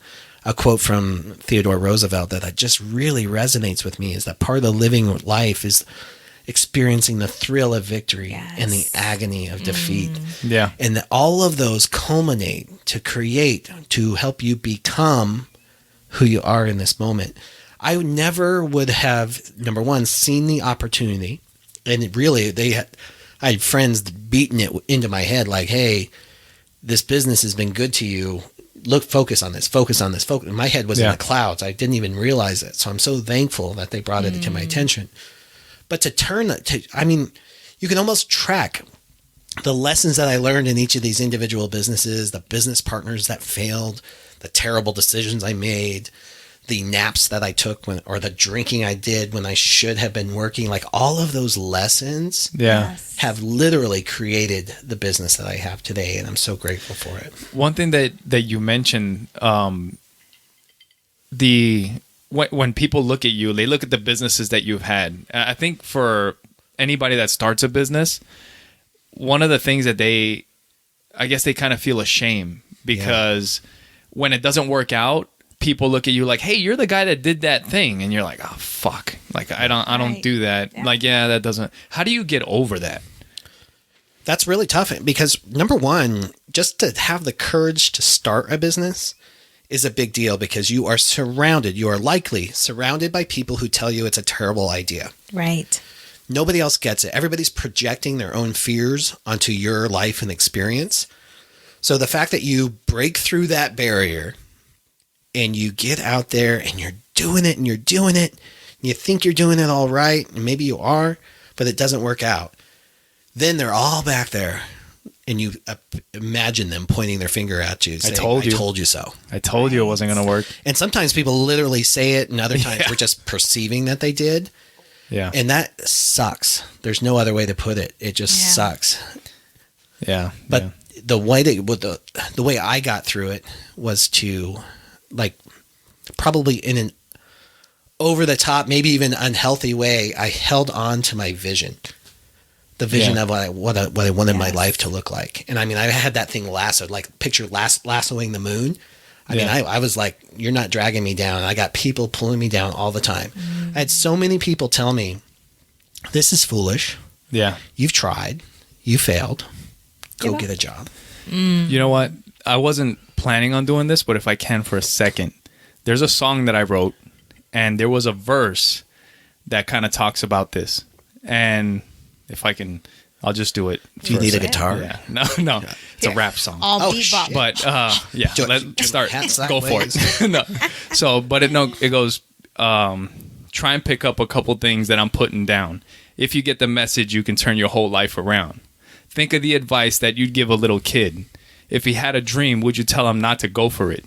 quote from Theodore Roosevelt that just really resonates with me, is that part of the living life is experiencing the thrill of victory and the agony of defeat. Yeah. And that all of those culminate to help you become who you are in this moment. I never would have, number one, seen the opportunity. And really, I had friends beating it into my head like, hey, this business has been good to you. Look, focus on this, focus on this, focus. My head was in the clouds. I didn't even realize it. So I'm so thankful that they brought it to my attention. But to turn that to, I mean, you can almost track the lessons that I learned in each of these individual businesses, the business partners that failed, the terrible decisions I made, the naps that I took or the drinking I did when I should have been working, like all of those lessons have literally created the business that I have today. And I'm so grateful for it. One thing that you mentioned, when people look at you, they look at the businesses that you've had. I think for anybody that starts a business, one of the things that I guess they kind of feel ashamed because when it doesn't work out, people look at you like, hey, you're the guy that did that thing. And you're like, oh, fuck. Like, I don't do that. Yeah. Like, that doesn't. How do you get over that? That's really tough because number one, just to have the courage to start a business is a big deal because you are likely surrounded by people who tell you it's a terrible idea. Right. Nobody else gets it. Everybody's projecting their own fears onto your life and experience. So the fact that you break through that barrier and you get out there and you're doing it and you think you're doing it all right, and maybe you are, but it doesn't work out. Then they're all back there. And you imagine them pointing their finger at you, saying, I told you so. I told you it wasn't going to work. And sometimes people literally say it, and other times we're just perceiving that they did. Yeah. And that sucks. There's no other way to put it. It just sucks. Yeah. But the way I got through it was to, like, probably in an over the top, maybe even unhealthy way, I held on to my vision. The vision of what I wanted my life to look like. And I mean, I had that thing lassoed, like picture lassoing the moon. I mean, I was like, you're not dragging me down. I got people pulling me down all the time. I had so many people tell me, this is foolish. Yeah. You've tried. You failed. Go get a job. You know what? I wasn't planning on doing this, but if I can for a second, there's a song that I wrote and there was a verse that kind of talks about this. And if I can, I'll just do it. Do you need a guitar? Yeah. No. It's a rap song. All bebop. But let's start. Go for it. No. So, but it goes. Try and pick up a couple things that I'm putting down. If you get the message, you can turn your whole life around. Think of the advice that you'd give a little kid. If he had a dream, would you tell him not to go for it?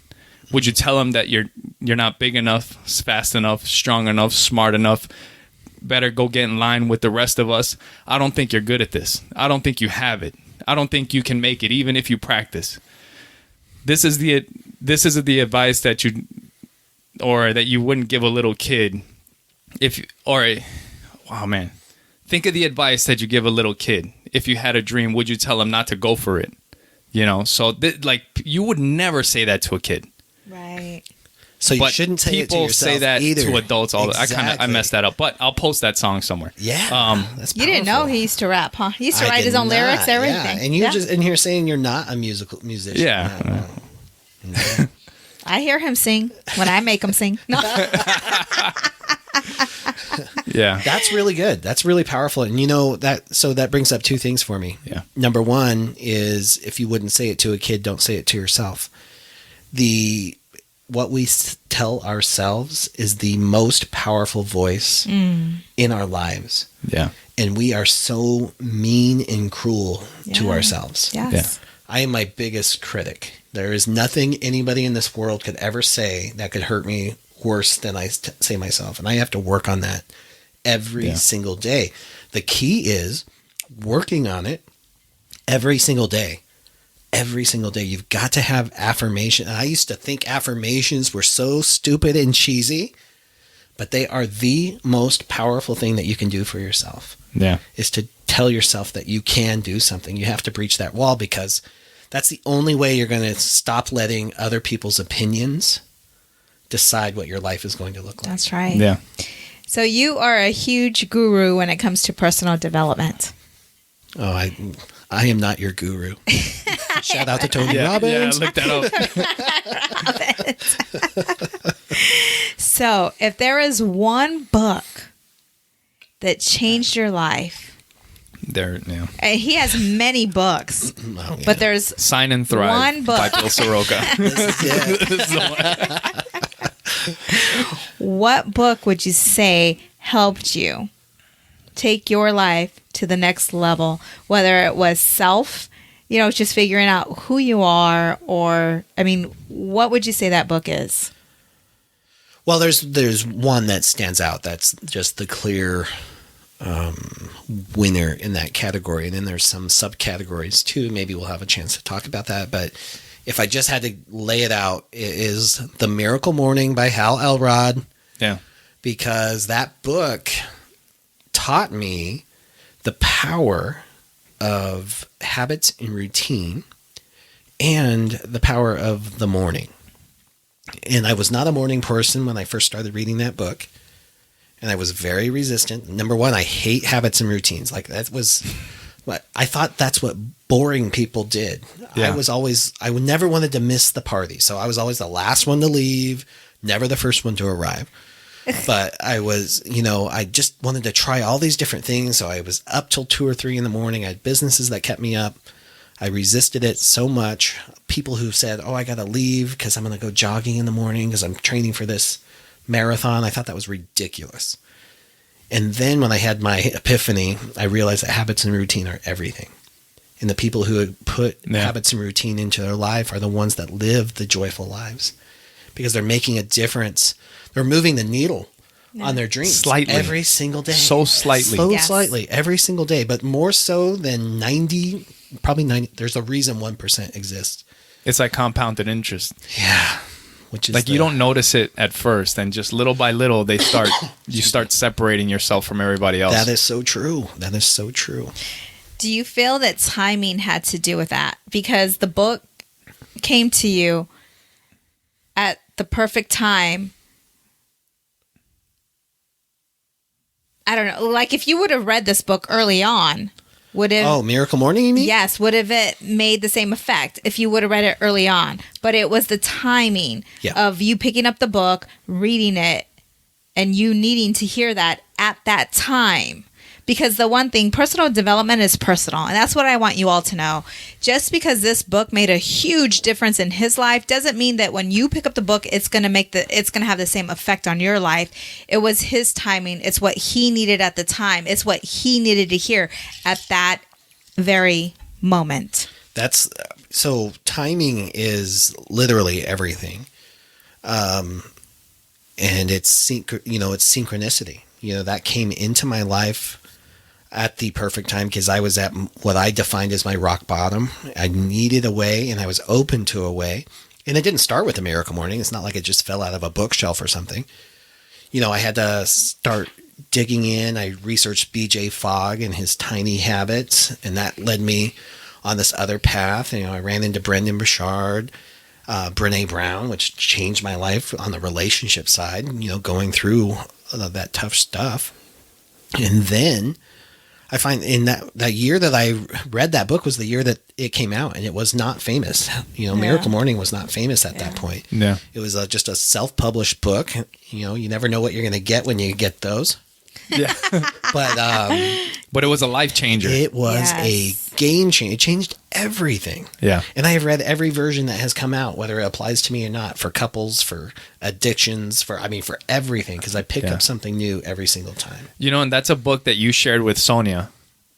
Would you tell him that you're not big enough, fast enough, strong enough, smart enough? Better go get in line with the rest of us. I don't think you're good at this. I don't think you have it. I don't think you can make it, even if you practice. This is the advice that you wouldn't give a little kid. Think of the advice that you give a little kid. If you had a dream, would you tell him not to go for it? So you would never say that to a kid. Right. So you shouldn't say it to yourself say that either. To adults. I messed that up, but I'll post that song somewhere. Yeah, that's powerful. You didn't know he used to rap, huh? He used to write his own lyrics, everything. Yeah. And you're just in here saying you're not a musician. Yeah. I hear him sing when I make him sing. No. Yeah, that's really good. That's really powerful. And that brings up two things for me. Yeah. Number one is, if you wouldn't say it to a kid, don't say it to yourself. What we tell ourselves is the most powerful voice in our lives. Yeah. And we are so mean and cruel to ourselves. Yes. Yeah. I am my biggest critic. There is nothing anybody in this world could ever say that could hurt me worse than I say myself. And I have to work on that every single day. The key is working on it every single day. Every single day. You've got to have affirmation. I used to think affirmations were so stupid and cheesy, but they are the most powerful thing that you can do for yourself. Yeah. Is to tell yourself that you can do something. You have to breach that wall, because that's the only way you're going to stop letting other people's opinions decide what your life is going to look like. That's right. Yeah. So you are a huge guru when it comes to personal development. Oh, I am not your guru. Shout out to Tony Robbins. Yeah, look that up. So, if there is one book that changed your life, he has many books, but there's Sign and Thrive one book by Bill Soroka. This is it. What book would you say helped you take your life to the next level? Whether it was just figuring out who you are, or, what would you say that book is? Well, there's one that stands out. That's just the clear winner in that category. And then there's some subcategories too. Maybe we'll have a chance to talk about that. But if I just had to lay it out, it is The Miracle Morning by Hal Elrod. Yeah. Because that book taught me the power of habits and routine and the power of the morning. And I was not a morning person when I first started reading that book. And I was very resistant. Number one, I hate habits and routines. Like that was what I thought that's what boring people did. Yeah. I never wanted to miss the party. So I was always the last one to leave, never the first one to arrive. But I was, I just wanted to try all these different things. So I was up till 2 or 3 in the morning. I had businesses that kept me up. I resisted it so much. People who said, I got to leave because I'm going to go jogging in the morning because I'm training for this marathon. I thought that was ridiculous. And then when I had my epiphany, I realized that habits and routine are everything. And the people who had put habits and routine into their life are the ones that live the joyful lives because they're making a difference. They're moving the needle on their dreams slightly every single day. So slightly. Slightly every single day, but more so than 90, probably 90. There's a reason 1% exists. It's like compounded interest. Yeah. Which is like you don't notice it at first, and just little by little you start separating yourself from everybody else. That is so true. That is so true. Do you feel that timing had to do with that? Because the book came to you at the perfect time. I don't know. Like if you would have read this book early on, would have... Oh, Miracle Morning, you mean? Yes. Would have it made the same effect if you would have read it early on? But it was the timing of you picking up the book, reading it, and you needing to hear that at that time. Because the one thing, personal development is personal. And that's what I want you all to know. Just because this book made a huge difference in his life doesn't mean that when you pick up the book, it's going to have the same effect on your life. It was his timing. It's what he needed at the time. It's what he needed to hear at that very moment. So timing is literally everything. And it's synchronicity. That came into my life at the perfect time because I was at what I defined as my rock bottom. I needed a way and I was open to a way. And it didn't start with a Miracle Morning. It's not like it just fell out of a bookshelf or something. I had to start digging in. I researched BJ Fogg and his tiny habits, and that led me on this other path. I ran into Brendan Burchard, Brene Brown, which changed my life on the relationship side, going through that tough stuff. And then I find in that year that I read that book was the year that it came out, and it was not famous. Miracle Morning was not famous at that point. Yeah. It was just a self-published book. You never know what you're going to get when you get those. Yeah. But it was a life changer. It was a game changer. It changed everything. Yeah. And I have read every version that has come out, whether it applies to me or not, for couples, for addictions, for everything, because I pick up something new every single time. And that's a book that you shared with Sonia.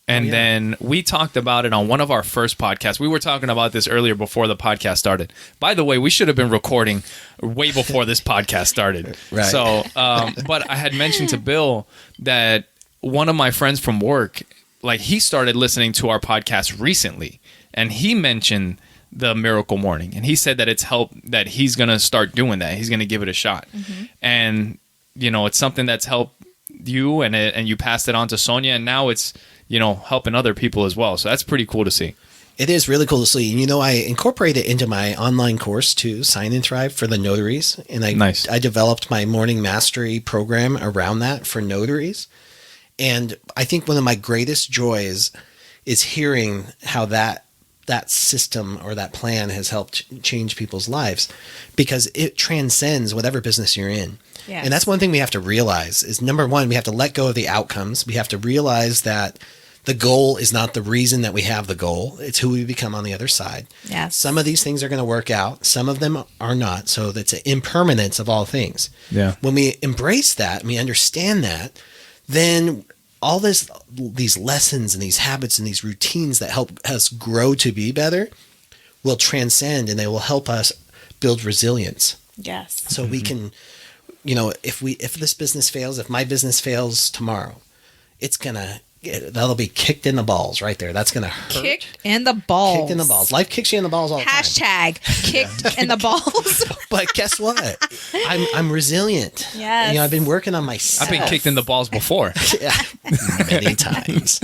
And then we talked about it on one of our first podcasts. We were talking about this earlier before the podcast started. By the way, we should have been recording way before this podcast started. Right. So, but I had mentioned to Bill that one of my friends from work, he started listening to our podcast recently, and he mentioned the Miracle Morning, and he said that it's helped, that he's going to start doing that. He's going to give it a shot. Mm-hmm. And, it's something that's helped you, and you passed it on to Sonia, and now it's, helping other people as well. So that's pretty cool to see. It is really cool to see. And, I incorporate it into my online course too, Sign and Thrive for the notaries. And I developed my morning mastery program around that for notaries. And I think one of my greatest joys is hearing how that system or that plan has helped change people's lives, because it transcends whatever business you're in. Yes. And that's one thing we have to realize is, number one, we have to let go of the outcomes. We have to realize that the goal is not the reason that we have the goal. It's who we become on the other side. Yes. Some of these things are going to work out. Some of them are not. So that's an impermanence of all things. Yeah. When we embrace that and we understand that, then all these lessons and these habits and these routines that help us grow to be better will transcend, and they will help us build resilience. Yes. So we can if this business fails, if my business fails tomorrow, that'll be kicked in the balls right there. That's going to hurt. Kicked in the balls. Kicked in the balls. Life kicks you in the balls all the time. Hashtag kicked in the balls. But guess what? I'm resilient. Yes. I've been working on myself. I've been kicked in the balls before. Yeah, many times.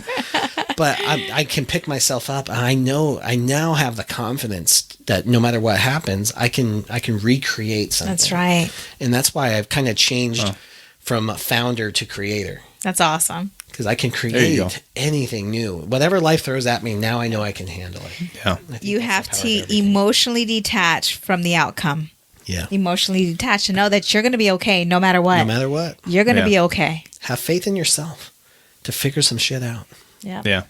But I can pick myself up. I now have the confidence that no matter what happens, I can recreate something. That's right. And that's why I've kind of changed from founder to creator. That's awesome. Because I can create anything new. Whatever life throws at me, now I know I can handle it. Yeah. You have to emotionally detach from the outcome. Yeah. Emotionally detach and know that you're going to be okay no matter what. No matter what. You're going to be okay. Have faith in yourself to figure some shit out. Yeah.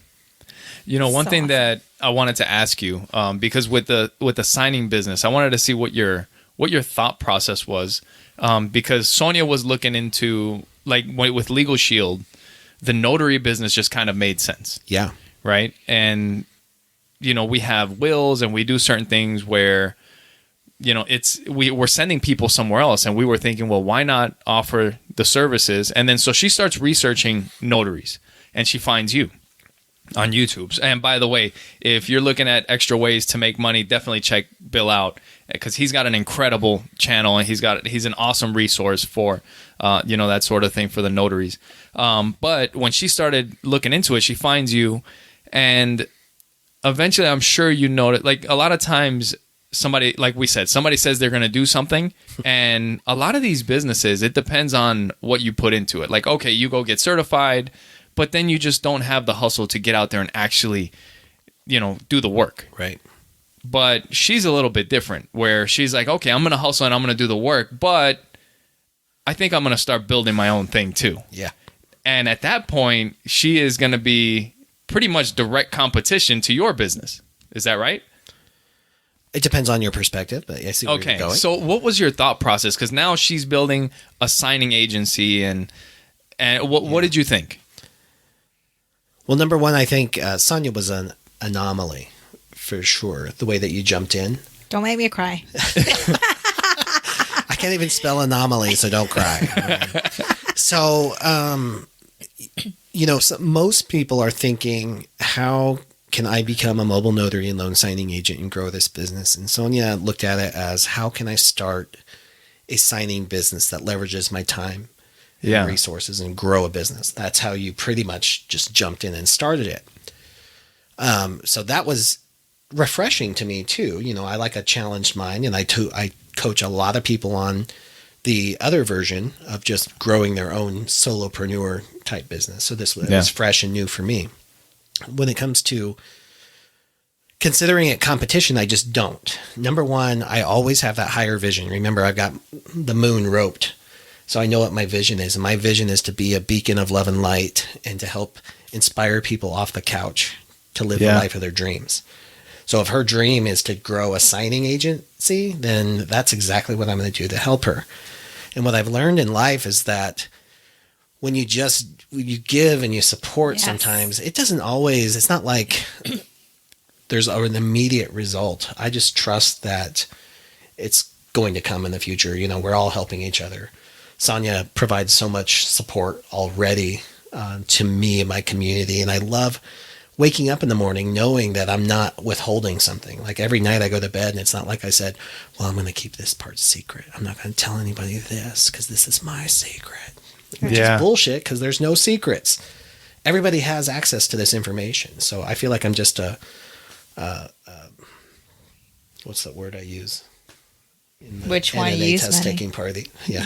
Yeah. One thing that I wanted to ask you, because with the signing business, I wanted to see what your thought process was, because Sonja was looking into, like, with LegalShield, the notary business just kind of made sense. Yeah. Right. And, we have wills and we do certain things where, we're sending people somewhere else, and we were thinking, well, why not offer the services? And then so she starts researching notaries, and she finds you on YouTube. And by the way, if you're looking at extra ways to make money, definitely check Bill out, because he's got an incredible channel, and he's an awesome resource for that sort of thing for the notaries. But when she started looking into it, she finds you, and eventually I'm sure you notice, like, a lot of times somebody, like we said, somebody says they're going to do something, and a lot of these businesses, it depends on what you put into it. Like, okay, you go get certified, but then you just don't have the hustle to get out there and actually, do the work. Right. But she's a little bit different, where she's like, okay, I'm going to hustle and I'm going to do the work, but I think I'm going to start building my own thing too. Yeah. And at that point, she is going to be pretty much direct competition to your business. Is that right? It depends on your perspective, but I see where you're going. So what was your thought process? Because now she's building a signing agency, and what did you think? Well, number one, I think Sonja was an anomaly for sure. The way that you jumped in. Don't make me cry. I can't even spell anomaly, so don't cry. So, so most people are thinking, how can I become a mobile notary and loan signing agent and grow this business? And Sonja looked at it as, how can I start a signing business that leverages my time and resources and grow a business? That's how you pretty much just jumped in and started it. So that was refreshing to me too. I like a challenged mind, and I coach a lot of people on the other version of just growing their own solopreneur type business. So this was fresh and new for me. When it comes to considering it competition, I just don't. Number one, I always have that higher vision. Remember, I've got the moon roped, so I know what my vision is. And my vision is to be a beacon of love and light, and to help inspire people off the couch to live the life of their dreams. So if her dream is to grow a signing agency, then that's exactly what I'm going to do to help her. And what I've learned in life is that when you give and you support, sometimes it doesn't always, it's not like there's an immediate result. I just trust that it's going to come in the future. We're all helping each other. Sonja provides so much support already to me and my community. And I love waking up in the morning knowing that I'm not withholding something. Like every night I go to bed, and it's not like I said, well, I'm going to keep this part secret. I'm not going to tell anybody this because this is my secret. Which is bullshit, because there's no secrets. Everybody has access to this information. So I feel like I'm just what's the word I use? Which one you use? Test taking party. Yeah.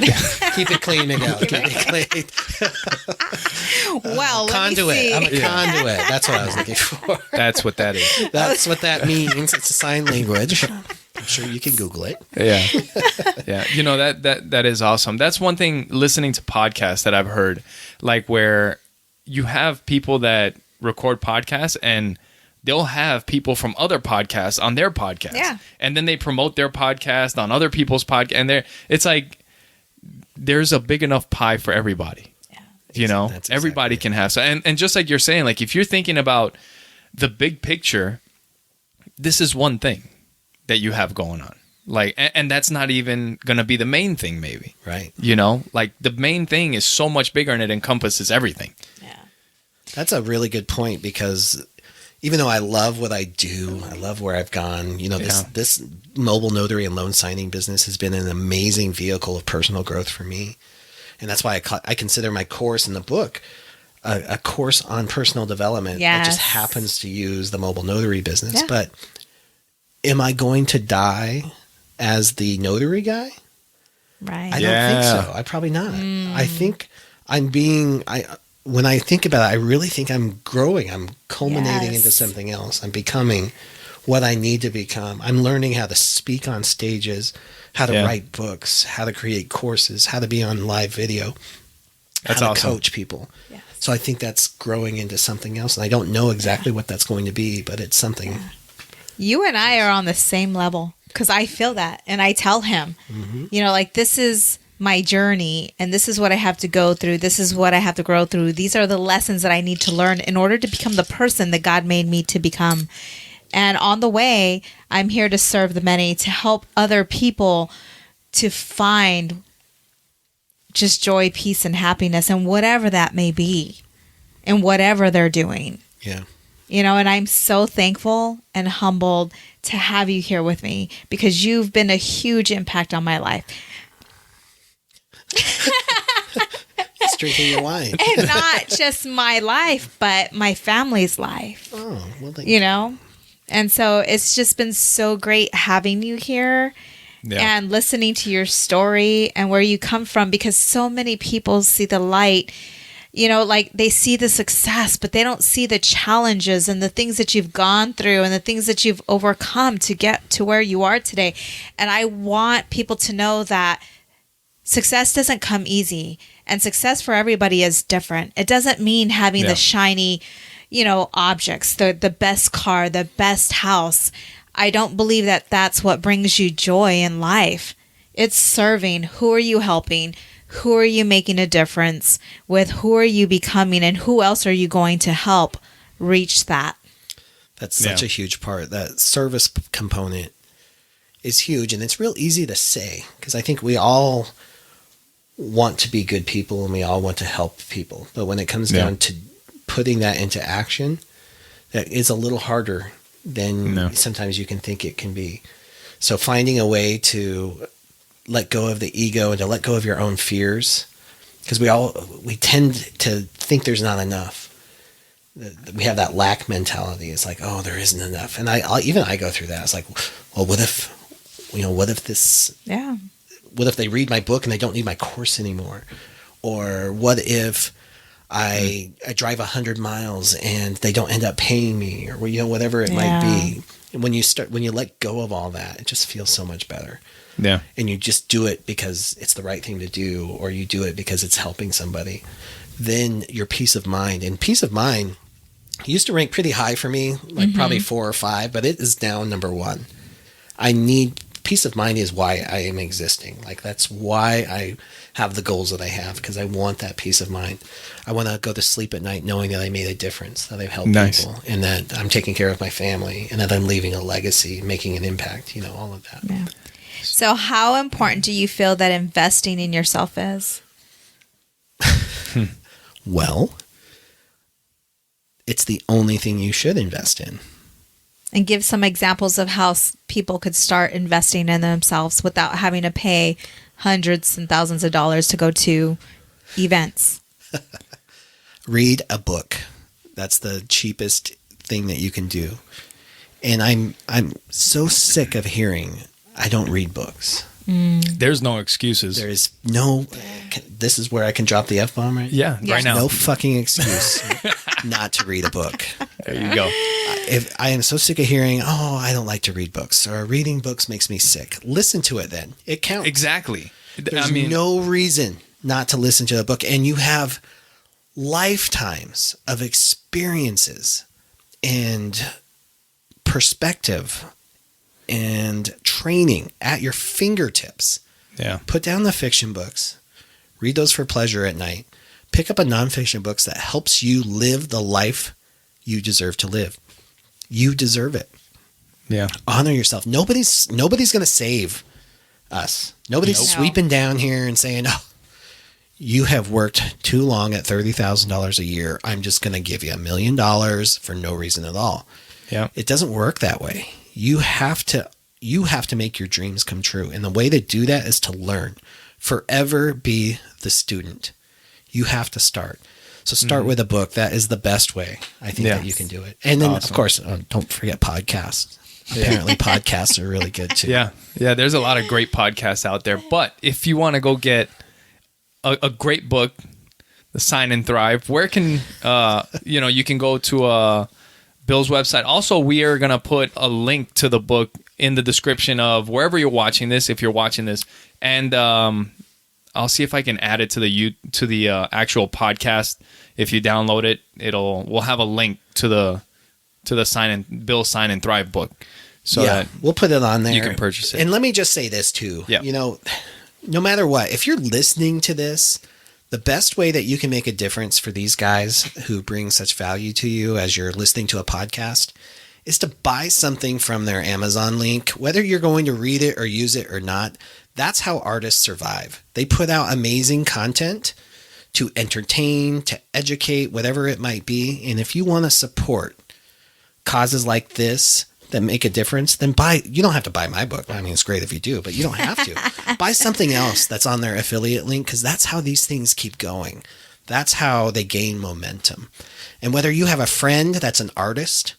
Keep it clean, Miguel. Keep it clean. Well, conduit. Let me see. I'm a conduit. That's what I was looking for. That's what that is. That's what that means. It's a sign language. I'm sure you can Google it. Yeah. Yeah. That is awesome. That's one thing, listening to podcasts, that I've heard, like, where you have people that record podcasts, and they'll have people from other podcasts on their podcast. Yeah. And then they promote their podcast on other people's podcast. And it's like, there's a big enough pie for everybody. Yeah. That's everybody can have. So, and just like you're saying, like, if you're thinking about the big picture, this is one thing that you have going on. Like, and that's not even going to be the main thing, maybe. Right. You know, like the main thing is so much bigger and it encompasses everything. Yeah. That's a really good point, because even though I love what I do, I love where I've gone, you know, this mobile notary and loan signing business has been an amazing vehicle of personal growth for me. And that's why I consider my course in the book a course on personal development that just happens to use the mobile notary business. Yeah. But am I going to die as the notary guy? Right. I don't think so. I probably not. I think when I think about it, I really think I'm growing. I'm culminating into something else. I'm becoming what I need to become. I'm learning how to speak on stages, how to write books, how to create courses, how to be on live video, how to coach people. Yes. So I think that's growing into something else. And I don't know exactly what that's going to be, but it's something. Yeah. You and I are on the same level, because I feel that. And I tell him, you know, like, this is my journey and this is what I have to go through. This is what I have to grow through. These are the lessons that I need to learn in order to become the person that God made me to become. And on the way, I'm here to serve the many, to help other people to find just joy, peace, and happiness, and whatever that may be, and whatever they're doing. Yeah. You know, and I'm so thankful and humbled to have you here with me, because you've been a huge impact on my life. Just drinking your wine. And not just my life, but my family's life. Oh, well, thank you know? And so it's just been so great having you here and listening to your story and where you come from, because so many people see the light, you know, like they see the success, but they don't see the challenges and the things that you've gone through and the things that you've overcome to get to where you are today. And I want people to know that success doesn't come easy, and success for everybody is different. It doesn't mean having the shiny, you know, objects, the best car, the best house. I don't believe that that's what brings you joy in life. It's serving. Who are you helping? Who are you making a difference with? Who are you becoming? And who else are you going to help reach that? That's such a huge part. That service component is huge. And it's real easy to say, because I think we all want to be good people and we all want to help people. But when it comes down to putting that into action, that is a little harder than sometimes you can think it can be. So finding a way to let go of the ego and to let go of your own fears, because we tend to think there's not enough. We have that lack mentality. It's like, oh, there isn't enough. And I go through that. It's like, well, what if they read my book and they don't need my course anymore? Or what if I drive 100 miles and they don't end up paying me, or whatever it might be. And when you let go of all that, it just feels so much better. Yeah. And you just do it because it's the right thing to do, or you do it because it's helping somebody. Then your peace of mind used to rank pretty high for me, like probably 4 or 5, but it is now number 1. Peace of mind is why I am existing. Like, that's why I have the goals that I have, because I want that peace of mind. I want to go to sleep at night knowing that I made a difference, that I've helped people, and that I'm taking care of my family, and that I'm leaving a legacy, making an impact, all of that. Yeah. So how important do you feel that investing in yourself is? Well, it's the only thing you should invest in. And give some examples of how people could start investing in themselves without having to pay hundreds and thousands of dollars to go to events. Read a book. That's the cheapest thing that you can do. And I'm so sick of hearing, I don't read books. There's no excuses. There is no. This is where I can drop the F-bomb, right? Yeah, right now. No fucking excuse not to read a book. There you go. If I am so sick of hearing, oh, I don't like to read books, or reading books makes me sick. Listen to it then. It counts. Exactly. There's no reason not to listen to the book. And you have lifetimes of experiences and perspective and training at your fingertips. Yeah. Put down the fiction books. Read those for pleasure at night. Pick up a nonfiction book that helps you live the life you deserve to live. You deserve it. Yeah. Honor yourself. Nobody's going to save us. Nobody's sweeping down here and saying, oh, you have worked too long at $30,000 a year. I'm just going to give you $1 million for no reason at all. Yeah. It doesn't work that way. You have to make your dreams come true. And the way to do that is to learn. Forever be the student. You have to start. So start with a book. That is the best way, I think, that you can do it. And then, of course, don't forget podcasts. Apparently, podcasts are really good, too. Yeah. Yeah, there's a lot of great podcasts out there. But if you want to go get a great book, The Sign and Thrive, where can, you can go to Bill's website. Also, we are going to put a link to the book in the description of wherever you're watching this, if you're watching this. And I'll see if I can add it to the actual podcast. If you download it, we'll have a link to the Bill's Sign and Thrive book. So that we'll put it on there. You can purchase it. And let me just say this too. Yeah. No matter what, if you're listening to this, the best way that you can make a difference for these guys who bring such value to you as you're listening to a podcast is to buy something from their Amazon link, whether you're going to read it or use it or not. That's how artists survive. They put out amazing content to entertain, to educate, whatever it might be. And if you want to support causes like this that make a difference, then you don't have to buy my book. I mean, it's great if you do, but you don't have to. Buy something else that's on their affiliate link, because that's how these things keep going. That's how they gain momentum. And whether you have a friend that's an artist,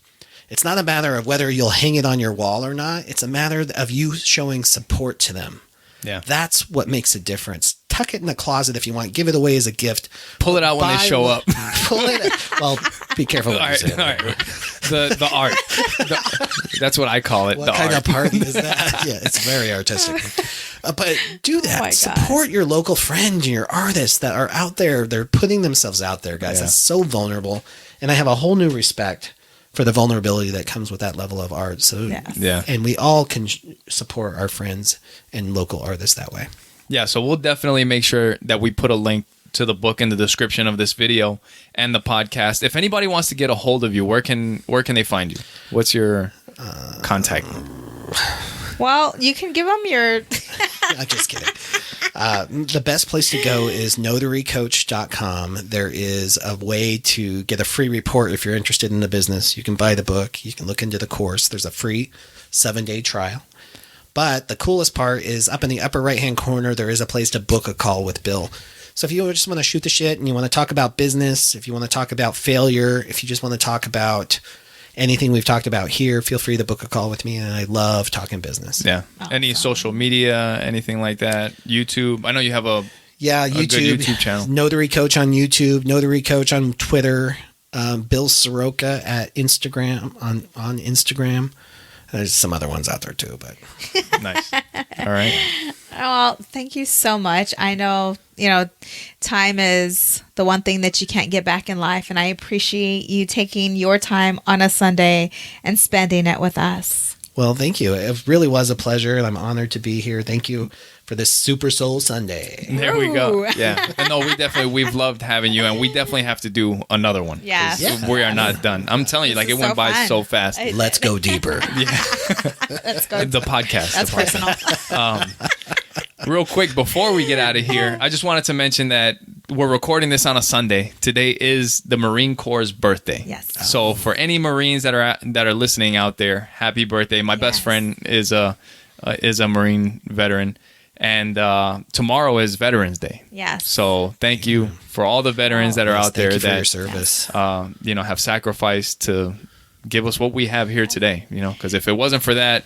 it's not a matter of whether you'll hang it on your wall or not. It's a matter of you showing support to them. Yeah. That's what makes a difference. Tuck it in the closet if you want. Give it away as a gift. Pull it out when they show up. Pull it. Well, be careful what you say. All right. The art. That's what I call it. What kind of party is that? Yeah, it's very artistic. But do that. Support your local friends and your artists that are out there. They're putting themselves out there, guys. That's so vulnerable. And I have a whole new respect for the vulnerability that comes with that level of art. So, and we all can support our friends and local artists that way. Yeah, so we'll definitely make sure that we put a link to the book in the description of this video and the podcast. If anybody wants to get a hold of you, where can they find you? What's your contact? Well, you can give them your... I'm just kidding. The best place to go is notarycoach.com. There is a way to get a free report if you're interested in the business. You can buy the book. You can look into the course. There's a free 7-day trial. But the coolest part is up in the upper right-hand corner, there is a place to book a call with Bill. So if you just want to shoot the shit and you want to talk about business, if you want to talk about failure, if you just want to talk about anything we've talked about here, feel free to book a call with me. And I love talking business. Yeah. Awesome. Any social media, anything like that? YouTube? I know you have a YouTube, good YouTube channel. Notary Coach on YouTube, Notary Coach on Twitter, Bill Soroka at Instagram, on Instagram. There's some other ones out there too, but nice. All right. Well, thank you so much. I know, time is the one thing that you can't get back in life, and I appreciate you taking your time on a Sunday and spending it with us. Well, thank you. It really was a pleasure, and I'm honored to be here. Thank you for this Super Soul Sunday. There we go. Yeah. And no, we've loved having you, and we definitely have to do another one. Yeah. We are not done. I'm telling you, it went by so fast. Let's go deeper. Yeah. Let's go. The podcast. That's personal. Real quick, before we get out of here, I just wanted to mention that we're recording this on a Sunday. Today is the Marine Corps' birthday. Yes. So for any Marines that are listening out there, happy birthday. My best friend is a Marine veteran. And tomorrow is Veterans Day. Yes. So thank you for all the veterans that are out there that your service. Have sacrificed to give us what we have here today. Because if it wasn't for that,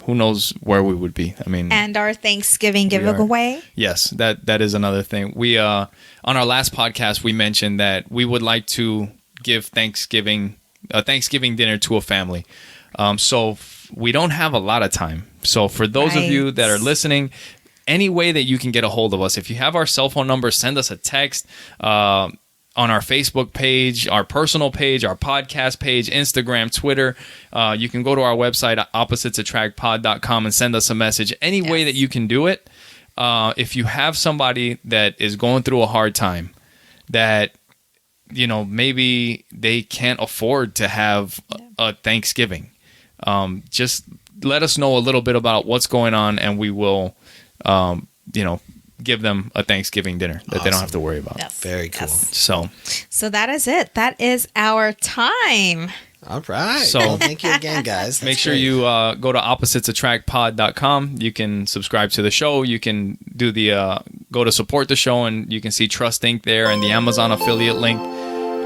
who knows where we would be? I mean, and our Thanksgiving giveaway. Yes, that is another thing. We on our last podcast we mentioned that we would like to give Thanksgiving dinner to a family. So we don't have a lot of time. So for those of you that are listening, any way that you can get a hold of us, if you have our cell phone number, send us a text on our Facebook page, our personal page, our podcast page, Instagram, Twitter. You can go to our website, oppositesattractpod.com, and send us a message. Any way that you can do it. If you have somebody that is going through a hard time, that maybe they can't afford to have a Thanksgiving. just let us know a little bit about what's going on, and we will, give them a Thanksgiving dinner that they don't have to worry about. Yes. Very cool. Yes. So So that is it. That is our time. All right. So- Well, thank you again, guys. make That's sure great. you go to oppositesattractpod.com. You can subscribe to the show. You can do the go to support the show, and you can see Trust Inc. there and the Amazon affiliate link.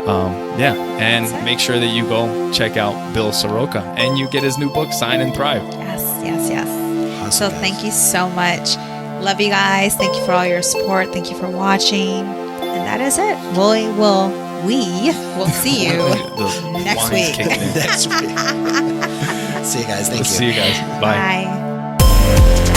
And make sure that you go check out Bill Soroka, and you get his new book, Sign and Thrive. Yes. Awesome, So guys. thank you so much. Love you guys. Thank you for all your support. Thank you for watching. And that is it. We will see you The next wine's week. kicking in. Next week. See you guys. Thank you. See you guys. Bye. Bye.